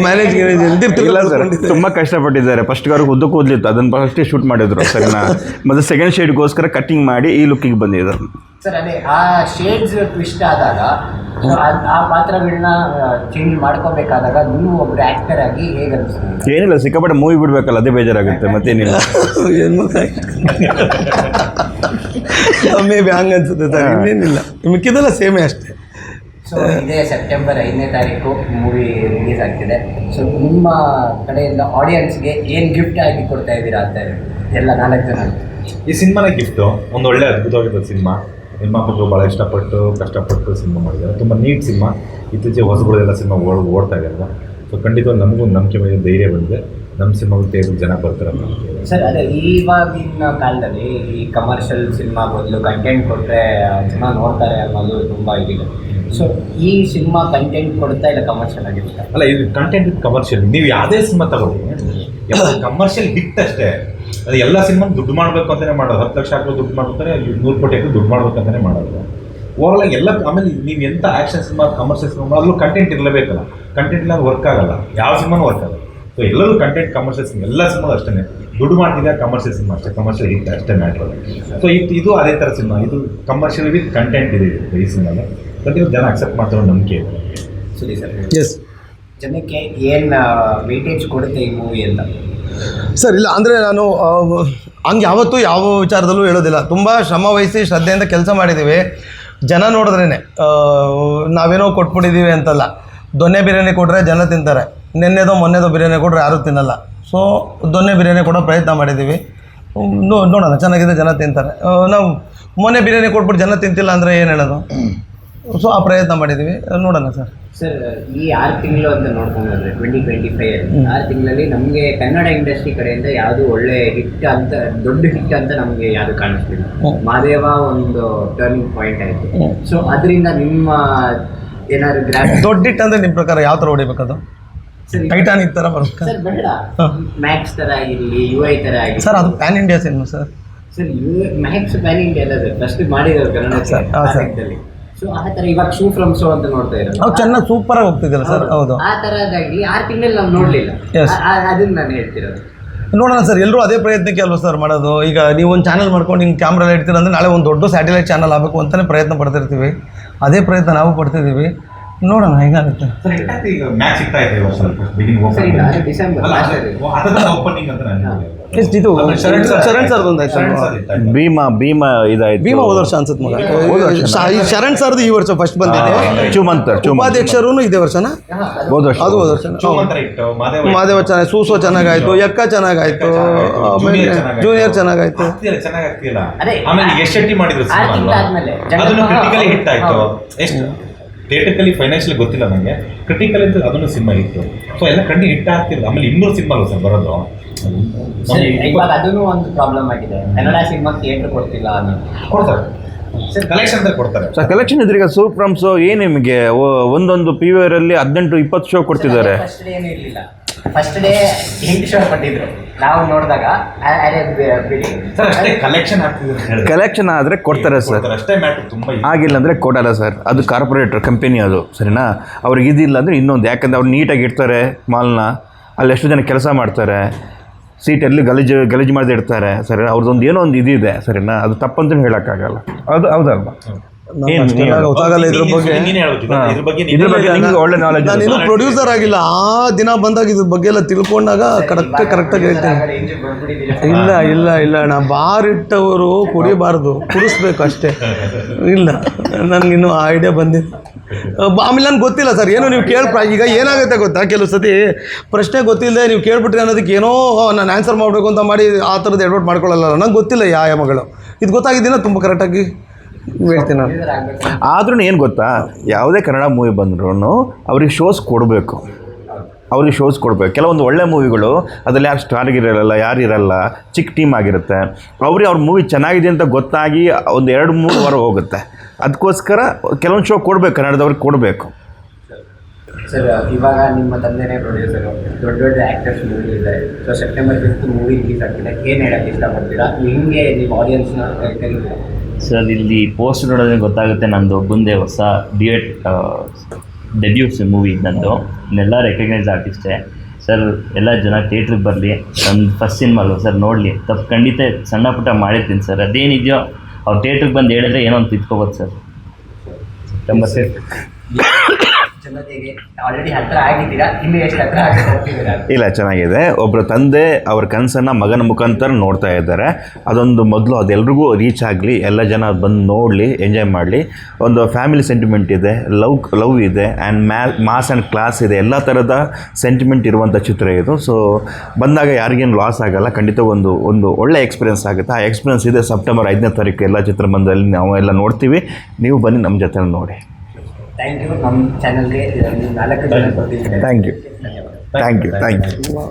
ಮ್ಯಾನೇಜ್ ಇಲ್ಲ ಸರ್, ತುಂಬ ಕಷ್ಟಪಟ್ಟಿದ್ದಾರೆ. ಫಸ್ಟ್ಗೆ ಅವ್ರಿಗೆ ಉದ್ದ ಕೂದಲಿತ್ತು, ಅದನ್ನು ಫಸ್ಟೇ ಶೂಟ್ ಮಾಡಿದ್ರು ಸರಿನಾ. ಮತ್ತು ಸೆಕೆಂಡ್ ಶೇಡ್ಗೋಸ್ಕರ ಕಟ್ಟಿಂಗ್ ಮಾಡಿ ಈ ಲುಕ್ಕಿಗೆ ಬಂದಿದ್ದಾರೆ ಸರ್. ಅದೇ ಆ ಶೇಡ್ಸ್ ಟ್ವಿಸ್ಟ್ ಆದಾಗ ಆ ಪಾತ್ರಗಳನ್ನ ಚೇಂಜ್ ಮಾಡ್ಕೋಬೇಕಾದಾಗ ನೀವು ಒಬ್ರು ಆ್ಯಕ್ಟರ್ ಆಗಿ ಹೇಗೆ ಅನಿಸ್ತದೆ? ಏನಿಲ್ಲ, ಸಿಕ್ಕಾಪಟ್ಟೆ ಮೂವಿ ಬಿಡಬೇಕಲ್ಲ, ಅದೇ ಬೇಜಾರಾಗುತ್ತೆ ಮತ್ತೇನಿಲ್ಲ. ಮೇ ಬಿ ಹಂಗೆ ಅನ್ಸುತ್ತೆ ಸರ್, ಇನ್ನೇನಿಲ್ಲ. ಮಿಕ್ಕಿದೆಲ್ಲ ಸೇಮೇ ಅಷ್ಟೇ. ಸೊ ಇದೇ ಸೆಪ್ಟೆಂಬರ್ 5ನೇ ತಾರೀಕು ಮೂವಿ ರಿಲೀಸ್ ಆಗ್ತಿದೆ. ಸೊ ನಿಮ್ಮ ಕಡೆಯಿಂದ ಆಡಿಯನ್ಸ್ಗೆ ಏನು ಗಿಫ್ಟ್ ಆಗಿ ಕೊಡ್ತಾ ಇದ್ದೀರಾ ಅಂತ ಎಲ್ಲ 4 ಜನ? ಈ ಸಿನಿಮಾನ ಗಿಫ್ಟು ಒಂದು ಒಳ್ಳೆ ಅದ್ಭುತವಾಗಿದ್ದ ಸಿನಿಮಾ. ನಿರ್ಮಾಪಕರು ಭಾಳ ಇಷ್ಟಪಟ್ಟು ಕಷ್ಟಪಟ್ಟು ಸಿನಿಮಾ ಮಾಡಿದ್ದಾರೆ. ತುಂಬ ನೀಟ್ ಸಿನಿಮಾ. ಇತ್ತೀಚೆಗೆ ಹೊಸಬಳೆಲ್ಲ ಸಿನಿಮಾ ಓಡ್ತಾ ಇದ್ದಾರೆ. ಸೊ ಖಂಡಿತವಾಗಿ ನಮಗೂ ನಂಬಿಕೆ ಮೇಲೆ ಧೈರ್ಯ ಬಂದಿದೆ, ನಮ್ಮ ಸಿನಿಮಾಗೂ ತೇರು ಜನ ಬರ್ತಾರೆ. ಸರ್ ಅದೇ ಇವಾಗಿನ ಕಾಲದಲ್ಲಿ ಈ ಕಮರ್ಷಿಯಲ್ ಸಿನಿಮಾ ಬದಲು ಕಂಟೆಂಟ್ ಕೊಟ್ಟರೆ ಜನ ನೋಡ್ತಾರೆ ಅನ್ನೋದು ತುಂಬ ಇದಿದೆ. ಸೊ ಈ ಸಿನಿಮಾ ಕಂಟೆಂಟ್ ಕೊಡ್ತಾ ಇಲ್ಲ ಕಮರ್ಷಿಯಲ್ ಆಗಿರುತ್ತೆ? ಅಲ್ಲ, ಇದು ಕಂಟೆಂಟ್ ಇದು ಕಮರ್ಷಿಯಲ್. ನೀವು ಯಾವುದೇ ಸಿನಿಮಾ ತಗೊಳ್ಳಿ, ಎಲ್ಲ ಕಮರ್ಷಿಯಲ್ ಹಿಟ್ ಅಷ್ಟೇ. ಅದು ಎಲ್ಲ ಸಿನಿಮಾ ದುಡ್ಡು ಮಾಡಬೇಕು ಅಂತಲೇ ಮಾಡೋದು. 10 ಲಕ್ಷ ಹಾಕಲು ದುಡ್ಡು ಮಾಡ್ಬೇಕಾರೆ 100 ಕೋಟಿ ಹಾಕಲು ದುಡ್ಡು ಮಾಡ್ಬೇಕಂತಲೇ ಮಾಡೋದು. ಓವರಾಲ್ ಎಲ್ಲ. ಆಮೇಲೆ ನೀವು ಎಂಥ ಆ್ಯಕ್ಷನ್ ಸಿನಿಮಾ, ಕಮರ್ಷಿಯಲ್ ಸಿನಿಮಾ ಅಲ್ಲೂ ಕಂಟೆಂಟ್ ಇರಲೇಬೇಕಲ್ಲ. ಕಂಟೆಂಟ್ ಇಲ್ಲ ವರ್ಕ್ ಆಗಲ್ಲ, ಯಾವ ಸಿನಿಮಾನೂ ವರ್ಕ್ ಆಗಲ್ಲ. ಸೊ ಎಲ್ಲರೂ ಕಂಟೆಂಟ್ ಕಮರ್ಷಿಯಲ್ ಸಿನಿಮಾ, ಎಲ್ಲ ಸಿನಿಮಾ ಅಷ್ಟೇ. ದುಡ್ಡು ಮಾಡ್ತಿದ್ದೆ ಕಮರ್ಷಿಯಲ್ ಸಿನಿಮಾ ಅಷ್ಟೇ, ಕಮರ್ಷಿಯಲ್ ಹಿಟ್ ಅಷ್ಟೇ ಮ್ಯಾಟ್ರ್. ಸೊ ಇದು ಅದೇ ಥರ ಸಿನಿಮಾ. ಇದು ಕಮರ್ಷಿಯಲ್ ವಿತ್ ಕಂಟೆಂಟ್ ಇದೆ ಈ ಸಿನಿಮಾಗೆ. ಬಟ್ ಇದು ಜನ ಅಕ್ಸೆಪ್ಟ್ ಮಾಡ್ತಾರೋ ನಂಬಿಕೆ ಇದೆ. ಸರಿ ಸರ್. ಎಸ್. ಜನಕ್ಕೆ ಏನು ವೇಟೇಜ್ ಕೊಡುತ್ತೆ ಈ ಮೂವಿ ಅಂತ? ಸರ್ ಇಲ್ಲ, ಅಂದರೆ ನಾನು ಹಂಗೆ ಯಾವತ್ತೂ ಯಾವ ವಿಚಾರದಲ್ಲೂ ಹೇಳೋದಿಲ್ಲ. ತುಂಬ ಶ್ರಮ ವಹಿಸಿ ಶ್ರದ್ಧೆಯಿಂದ ಕೆಲಸ ಮಾಡಿದ್ದೀವಿ. ಜನ ನೋಡಿದ್ರೇ ನಾವೇನೋ ಕೊಟ್ಬಿಟ್ಟಿದ್ದೀವಿ ಅಂತಲ್ಲ. ದೊನ್ನೆ ಬಿರಿಯಾನಿ ಕೊಟ್ಟರೆ ಜನ ತಿಂತಾರೆ, ಮೊನ್ನೆದೋ ಬಿರಿಯಾನಿ ಕೊಟ್ಟರೆ ಯಾರೂ ತಿನ್ನಲ್ಲ. ಸೊ ದೊನ್ನೆ ಬಿರಿಯಾನಿ ಕೊಡೋ ಪ್ರಯತ್ನ ಮಾಡಿದ್ದೀವಿ. ನೋಡೋಣ, ಚೆನ್ನಾಗಿದೆ, ಜನ ತಿಂತಾರೆ. ನಾವು ಮೊನ್ನೆ ಬಿರಿಯಾನಿ ಕೊಟ್ಬಿಟ್ಟು ಜನ ತಿಂತಿಲ್ಲ ಅಂದರೆ ಏನು ಹೇಳೋದು? ಸೊ ಆ ಪ್ರಯತ್ನ ಮಾಡಿದ್ದೀವಿ, ನೋಡೋಣ ಸರ್. ಸರ್ ಈ 6 ತಿಂಗಳು ಅಂತ ನೋಡ್ಕೊಂಡ್ರೆ 2025 6 ತಿಂಗಳಲ್ಲಿ ನಮಗೆ ಕನ್ನಡ ಇಂಡಸ್ಟ್ರಿ ಕಡೆಯಿಂದ ಯಾವುದು ಒಳ್ಳೆ ಹಿಟ್ ಅಂತ, ದೊಡ್ಡ ಹಿಟ್ ಅಂತ ನಮಗೆ ಯಾವುದು ಕಾಣಿಸ್ತಿಲ್ಲ. ಮಾದೇವ ಒಂದು ಟರ್ನಿಂಗ್ ಪಾಯಿಂಟ್ ಆಯಿತು. ಸೊ ಅದರಿಂದ ನಿಮ್ಮ ಏನಾದ್ರು ದೊಡ್ಡ ಹಿಟ್ ಅಂದರೆ ನಿಮ್ಮ ಪ್ರಕಾರ ಯಾವ ಥರ ಹೊಡಿಬೇಕದು? ಟೈಟಾನಿಕ್ ಥರ ಬರುತ್ತೆ ಸರ್? ಬೇಡ, ಮ್ಯಾಕ್ಸ್ ಥರ ಆಗಿರಲಿ, UI ಥರ ಆಗಿರಲಿ. ಸರ್ ಅದು PAN India cinema sir. Sir Max PAN India ಅಲ್ಲ ಸರ್, ಫಸ್ಟ್ ಮಾಡಿರೋದು ಕನ್ನಡದಲ್ಲಿ. ಸೊ ಆ ಥರ ಇವಾಗ ಶೂ ಫ್ರಮ್ ಶೋ ಅಂತ ನೋಡ್ತಾ ಇರೋದು, ಅವ್ರು ಚೆನ್ನಾಗಿ ಸೂಪರಾಗಿ ಹೋಗ್ತಿದ್ದಿಲ್ಲ ಸರ್. ಹೌದು, ಆ ಥರದಾಗಿ 6 ತಿಂಗಳಲ್ಲಿ ನಾವು ನೋಡಲಿಲ್ಲ. ಅದನ್ನ ನಾನು ಹೇಳ್ತಿರೋದು. ನೋಡೋಣ ಸರ್, ಎಲ್ಲರೂ ಅದೇ ಪ್ರಯತ್ನಕ್ಕೆ ಅಲ್ವ ಸರ್ ಮಾಡೋದು. ಈಗ ನೀವು ಒಂದು ಚಾನಲ್ ಮಾಡ್ಕೊಂಡು ಹಿಂಗೆ ಕ್ಯಾಮ್ರಾ ಇಡ್ತೀರ ಅಂದರೆ ನಾಳೆ ಒಂದು ದೊಡ್ಡ ಸ್ಯಾಟಲೈಟ್ ಚಾನಲ್ ಆಗಬೇಕು ಅಂತಲೇ ಪ್ರಯತ್ನ ಪಡ್ತಿರ್ತೀವಿ. ಅದೇ ಪ್ರಯತ್ನ ನಾವು ಪಡ್ತಿದ್ದೀವಿ. ನೋಡೋಣ ಹೇಗಾಗುತ್ತೆ. ಈಗ ಮ್ಯಾಚ್ ಸಿಗ್ತಾ ಇದೆ ಡಿಸೆಂಬರ್ ಓಪನಿಂಗ್ ಅಂತ ನಾನು ಇದು ಶರಣ್ ಸರ್ದು ಒಂದಾಯ್ತು. ಭೀಮಾ ಇದಾಯ್ತು. ಭೀಮಾ ಹೋದ ವರ್ಷ ಅನ್ಸುತ್ತೆ ಮಗ. ಶರಣ್ ಸರ್ದು ಈ ವರ್ಷ ಫಸ್ಟ್ ಬಂದಿದೆ. ಉಪಾಧ್ಯಕ್ಷರು ಇದೇ ವರ್ಷನಾ? ಹೋದ ವರ್ಷ. ಅದು ಹೋದ ವರ್ಷ. ಮಾದೇವ ಚೆನ್ನಾಗಿ, ಸೂಸೋ ಚೆನ್ನಾಗಾಯ್ತು, ಎಕ್ಕ ಚೆನ್ನಾಗಾಯ್ತು, ಆಮೇಲೆ ಜೂನಿಯರ್ ಚೆನ್ನಾಗಾಯ್ತು. ಆಮೇಲೆ ಯಶ್ ಶೆಟ್ಟಿ ಮಾಡಿದ್ರು ಅದನ್ನು ಕ್ರಿಟಿಕಲಿ ಹಿಟ್ ಆಯ್ತು. ಎಷ್ಟು ಥಿಯೇಟರ್ಕಲಿ ಫೈನಾನ್ಷಿಯಲಿ ಗೊತ್ತಿಲ್ಲ ನನಗೆ, ಕ್ರಿಟಿಕಲ್ ಅಂತ ಅದನ್ನು ಸಿನಿಮಾ ಇತ್ತು. ಸೊ ಎಲ್ಲ ಕಣ್ಣು ಹಿಟ್ ಆಗ್ತಿಲ್ಲ. ಆಮೇಲೆ 200 ಸಿನಿಮಾ ಸರ್ ಬರೋದು. ಇವಾಗ ಅದನ್ನು ಒಂದು ಪ್ರಾಬ್ಲಮ್ ಆಗಿದೆ, ಕನ್ನಡ ಸಿನಿಮಾ ಥಿಯೇಟರ್ ಕೊಡ್ತಿಲ್ಲ ಅನ್ನೋದು. ಕೊಡ್ತಾರೆ ಸರ್, ಕಲೆಕ್ಷನ್ ಅಂತ ಕೊಡ್ತಾರೆ ಸರ್. ಕಲೆಕ್ಷನ್ ಇದ್ರೀಗ ಸೂಪ್ರಮ್ ಶೋ ಏನು ನಿಮಗೆ ಒಂದೊಂದು PVR ಅಲ್ಲಿ 18-20 ಶೋ ಕೊಡ್ತಿದ್ದಾರೆ. ಫಸ್ಟ್ ಡೇ ಏನು ಇರಲಿಲ್ಲ, ಫಸ್ಟ್ ಡೇ 8 ಶೋ ಕೊಟ್ಟಿದ್ರು ನಾವು ನೋಡಿದಾಗ. ಕಲೆಕ್ಷನ್ ಆದರೆ ಕೊಡ್ತಾರೆ ಸರ್, ಅಷ್ಟೇ ಮ್ಯಾಟ್ರ್. ತುಂಬ ಆಗಿಲ್ಲ ಅಂದರೆ ಕೊಡಲ್ಲ ಸರ್. ಅದು ಕಾರ್ಪೊರೇಟರ್ ಕಂಪನಿ ಅದು, ಸರಿನಾ. ಅವ್ರಿಗೆ ಇದಿಲ್ಲ ಅಂದರೆ ಇನ್ನೊಂದು, ಯಾಕಂದರೆ ಅವ್ರು ನೀಟಾಗಿ ಇಡ್ತಾರೆ ಮಾಲ್ನ. ಅಲ್ಲಿ ಎಷ್ಟು ಜನ ಕೆಲಸ ಮಾಡ್ತಾರೆ, ಸೀಟಲ್ಲಿ ಗಲೀಜು ಮಾಡದೆ ಇಡ್ತಾರೆ ಸರಿ. ಅವ್ರದ್ದೊಂದು ಏನೋ ಒಂದು ಇದಿದೆ ಸರಿನಾ, ಅದು ತಪ್ಪಂತ ಹೇಳೋಕ್ಕಾಗಲ್ಲ. ಅದು ಹೌದಲ್ವಾ? ಗೊತ್ತಾಗಲ್ಲ ಇದ್ರ ಬಗ್ಗೆ. ಒಳ್ಳೆ ನಾಲೆಜ್. ನಾನೇನು ಪ್ರೊಡ್ಯೂಸರ್ ಆಗಿಲ್ಲ, ಆ ದಿನ ಬಂದಾಗ ಇದ್ರ ಬಗ್ಗೆ ಎಲ್ಲ ತಿಳ್ಕೊಂಡಾಗ ಕರೆಕ್ಟಾಗಿ ಹೇಳ್ತೇನೆ. ಇಲ್ಲ ನಾ ಬಾರ್ ಇಟ್ಟವರು ಕುಡಿಬಾರ್ದು, ಕುಡಿಸ್ಬೇಕು ಅಷ್ಟೇ. ಇಲ್ಲ, ನನಗಿನ್ನೂ ಆ ಐಡಿಯಾ ಬಂದಿಲ್ಲ. ಆಮೇಲೆ ನನಗೆ ಗೊತ್ತಿಲ್ಲ ಸರ್, ಏನೋ ನೀವು ಈಗ ಏನಾಗುತ್ತೆ ಗೊತ್ತಾ, ಕೆಲವು ಸತಿ ಪ್ರಶ್ನೆ ಗೊತ್ತಿಲ್ಲದೆ ನೀವು ಕೇಳ್ಬಿಟ್ರಿ ಅನ್ನೋದಕ್ಕೆ ಏನೋ ನಾನು ಆನ್ಸರ್ ಮಾಡಬೇಕು ಅಂತ ಮಾಡಿ ಆ ಥರದ್ದು ಎಡ್ವರ್ಟ್ ಮಾಡ್ಕೊಳ್ಳಲ್ಲ. ನಂಗೆ ಗೊತ್ತಿಲ್ಲ ಆಯಾಮಗಳು. ಇದು ಗೊತ್ತಾಗಿದ್ದೀನ ತುಂಬ ಕರೆಕ್ಟಾಗಿ ಹೇಳ್ತೀನಿ ನಾನು. ಆದ್ರೂ ಏನು ಗೊತ್ತಾ, ಯಾವುದೇ ಕನ್ನಡ ಮೂವಿ ಬಂದ್ರೂ ಅವ್ರಿಗೆ ಶೋಸ್ ಕೊಡಬೇಕು. ಅವ್ರಿಗೆ ಶೋಸ್ ಕೊಡಬೇಕು. ಕೆಲವೊಂದು ಒಳ್ಳೆ ಮೂವಿಗಳು ಅದರಲ್ಲಿ ಯಾರು ಸ್ಟಾರ್ಗಿರಲ್ಲ, ಯಾರು ಇರಲ್ಲ, ಚಿಕ್ಕ ಟೀಮ್ ಆಗಿರುತ್ತೆ. ಅವ್ರ ಮೂವಿ ಚೆನ್ನಾಗಿದೆ ಅಂತ ಗೊತ್ತಾಗಿ ಒಂದು 2-3 ವಾರ ಹೋಗುತ್ತೆ. ಅದಕ್ಕೋಸ್ಕರ ಕೆಲವೊಂದು ಶೋ ಕೊಡಬೇಕು, ಕನ್ನಡದವ್ರಿಗೆ ಕೊಡಬೇಕು. ಸರ್ ಇವಾಗ ನಿಮ್ಮ ತಂದೆನೇ ಪ್ರೊಡ್ಯೂಸರು, ದೊಡ್ಡ ದೊಡ್ಡ ಆ್ಯಕ್ಟರ್ಸ್ ಮೂವಿ ಇದ್ದಾರೆ. ಸೊ ಸೆಪ್ಟೆಂಬರ್ 5 ಮೂವಿ ರಿಲೀಸ್ ಆಗ್ತಿದೆ, ಏನು ಹೇಳಕ್ಕೆ ಇಷ್ಟಪಡ್ತೀರಾ? ಹೆಂಗೆ ನೀವು ಆಡಿಯನ್ಸ್ನ ಕರೀತೀರಾ? ಸರ್ ಇಲ್ಲಿ ಪೋಸ್ಟ್ ನೋಡೋದ್ರೆ ಗೊತ್ತಾಗುತ್ತೆ ನಂದು ಒಬ್ಬಂದೇ ಹೊಸ ಡೆಬ್ಯೂಸ್ ಮೂವಿ ನಂದು. ಇನ್ನೆಲ್ಲ ರೆಕಗ್ನೈಸ್ ಆರ್ಟಿಸ್ಟೇ ಸರ್. ಎಲ್ಲ ಜನ ಥಿಯೇಟ್ರಿಗೆ ಬರಲಿ, ನನ್ನ ಫಸ್ಟ್ ಸಿನಿಮಾ ಅಲ್ವ ಸರ್, ನೋಡಲಿ. ತಪ್ಪು ಖಂಡಿತ ಸಣ್ಣ ಪುಟ್ಟ ಮಾಡಿರ್ತೀನಿ ಸರ್. ಅದೇನಿದೆಯೋ ಅವ್ರು ಥಿಯೇಟ್ರಿಗೆ ಬಂದು ಹೇಳಿದ್ರೆ ಏನೋ ಒಂದು ತಿದ್ಕೋಬೋದು ಸರ್. ಸೆಪ್ಟೆಂಬರ್ 5 ಜನತೆಗೆ ಆಲ್ರೆಡಿ ಹತ್ತಿರ ಆಗಿದ್ದೀರಾ, ಇನ್ನೂ ಎಷ್ಟು ಹತ್ತಿರ ಹೋಗ್ತಿದ್ದೀರಾ? ಇಲ್ಲ, ಚೆನ್ನಾಗಿದೆ. ಒಬ್ಬರ ತಂದೆ ಅವ್ರ ಕನಸನ್ನು ಮಗನ ಮುಖಾಂತರ ನೋಡ್ತಾ ಇದ್ದಾರೆ. ಅದೊಂದು ಮೊದಲು ಅದೆಲ್ರಿಗೂ ರೀಚ್ ಆಗಲಿ, ಎಲ್ಲ ಜನ ಬಂದು ನೋಡಲಿ, ಎಂಜಾಯ್ ಮಾಡಲಿ. ಒಂದು ಫ್ಯಾಮಿಲಿ ಸೆಂಟಿಮೆಂಟ್ ಇದೆ, ಲವ್ ಇದೆ, ಆ್ಯಂಡ್ ಮಾಸ್ ಆ್ಯಂಡ್ ಕ್ಲಾಸ್ ಇದೆ, ಎಲ್ಲ ಥರದ ಸೆಂಟಿಮೆಂಟ್ ಇರುವಂಥ ಚಿತ್ರ ಇದು. ಸೊ ಬಂದಾಗ ಯಾರಿಗೇನು ಲಾಸ್ ಆಗಲ್ಲ, ಖಂಡಿತ ಒಂದು ಒಳ್ಳೆ ಎಕ್ಸ್ಪೀರಿಯನ್ಸ್ ಆಗುತ್ತೆ. ಆ ಎಕ್ಸ್ಪೀರಿಯನ್ಸ್ ಇದೆ. ಸೆಪ್ಟೆಂಬರ್ 5ನೇ ತಾರೀಕು ಎಲ್ಲ ಚಿತ್ರಮಂದಿರದಲ್ಲಿ ನಾವು ಎಲ್ಲ ನೋಡ್ತೀವಿ. ನೀವು ಬನ್ನಿ ನಮ್ಮ ಜೊತೆ ನೋಡಿ. Thank you. ನಮ್ಮ ಚಾನಲ್ಗೆ 4 ಜನ ಕೊಟ್ಟಿದ್ದೀವಿ. Thank you.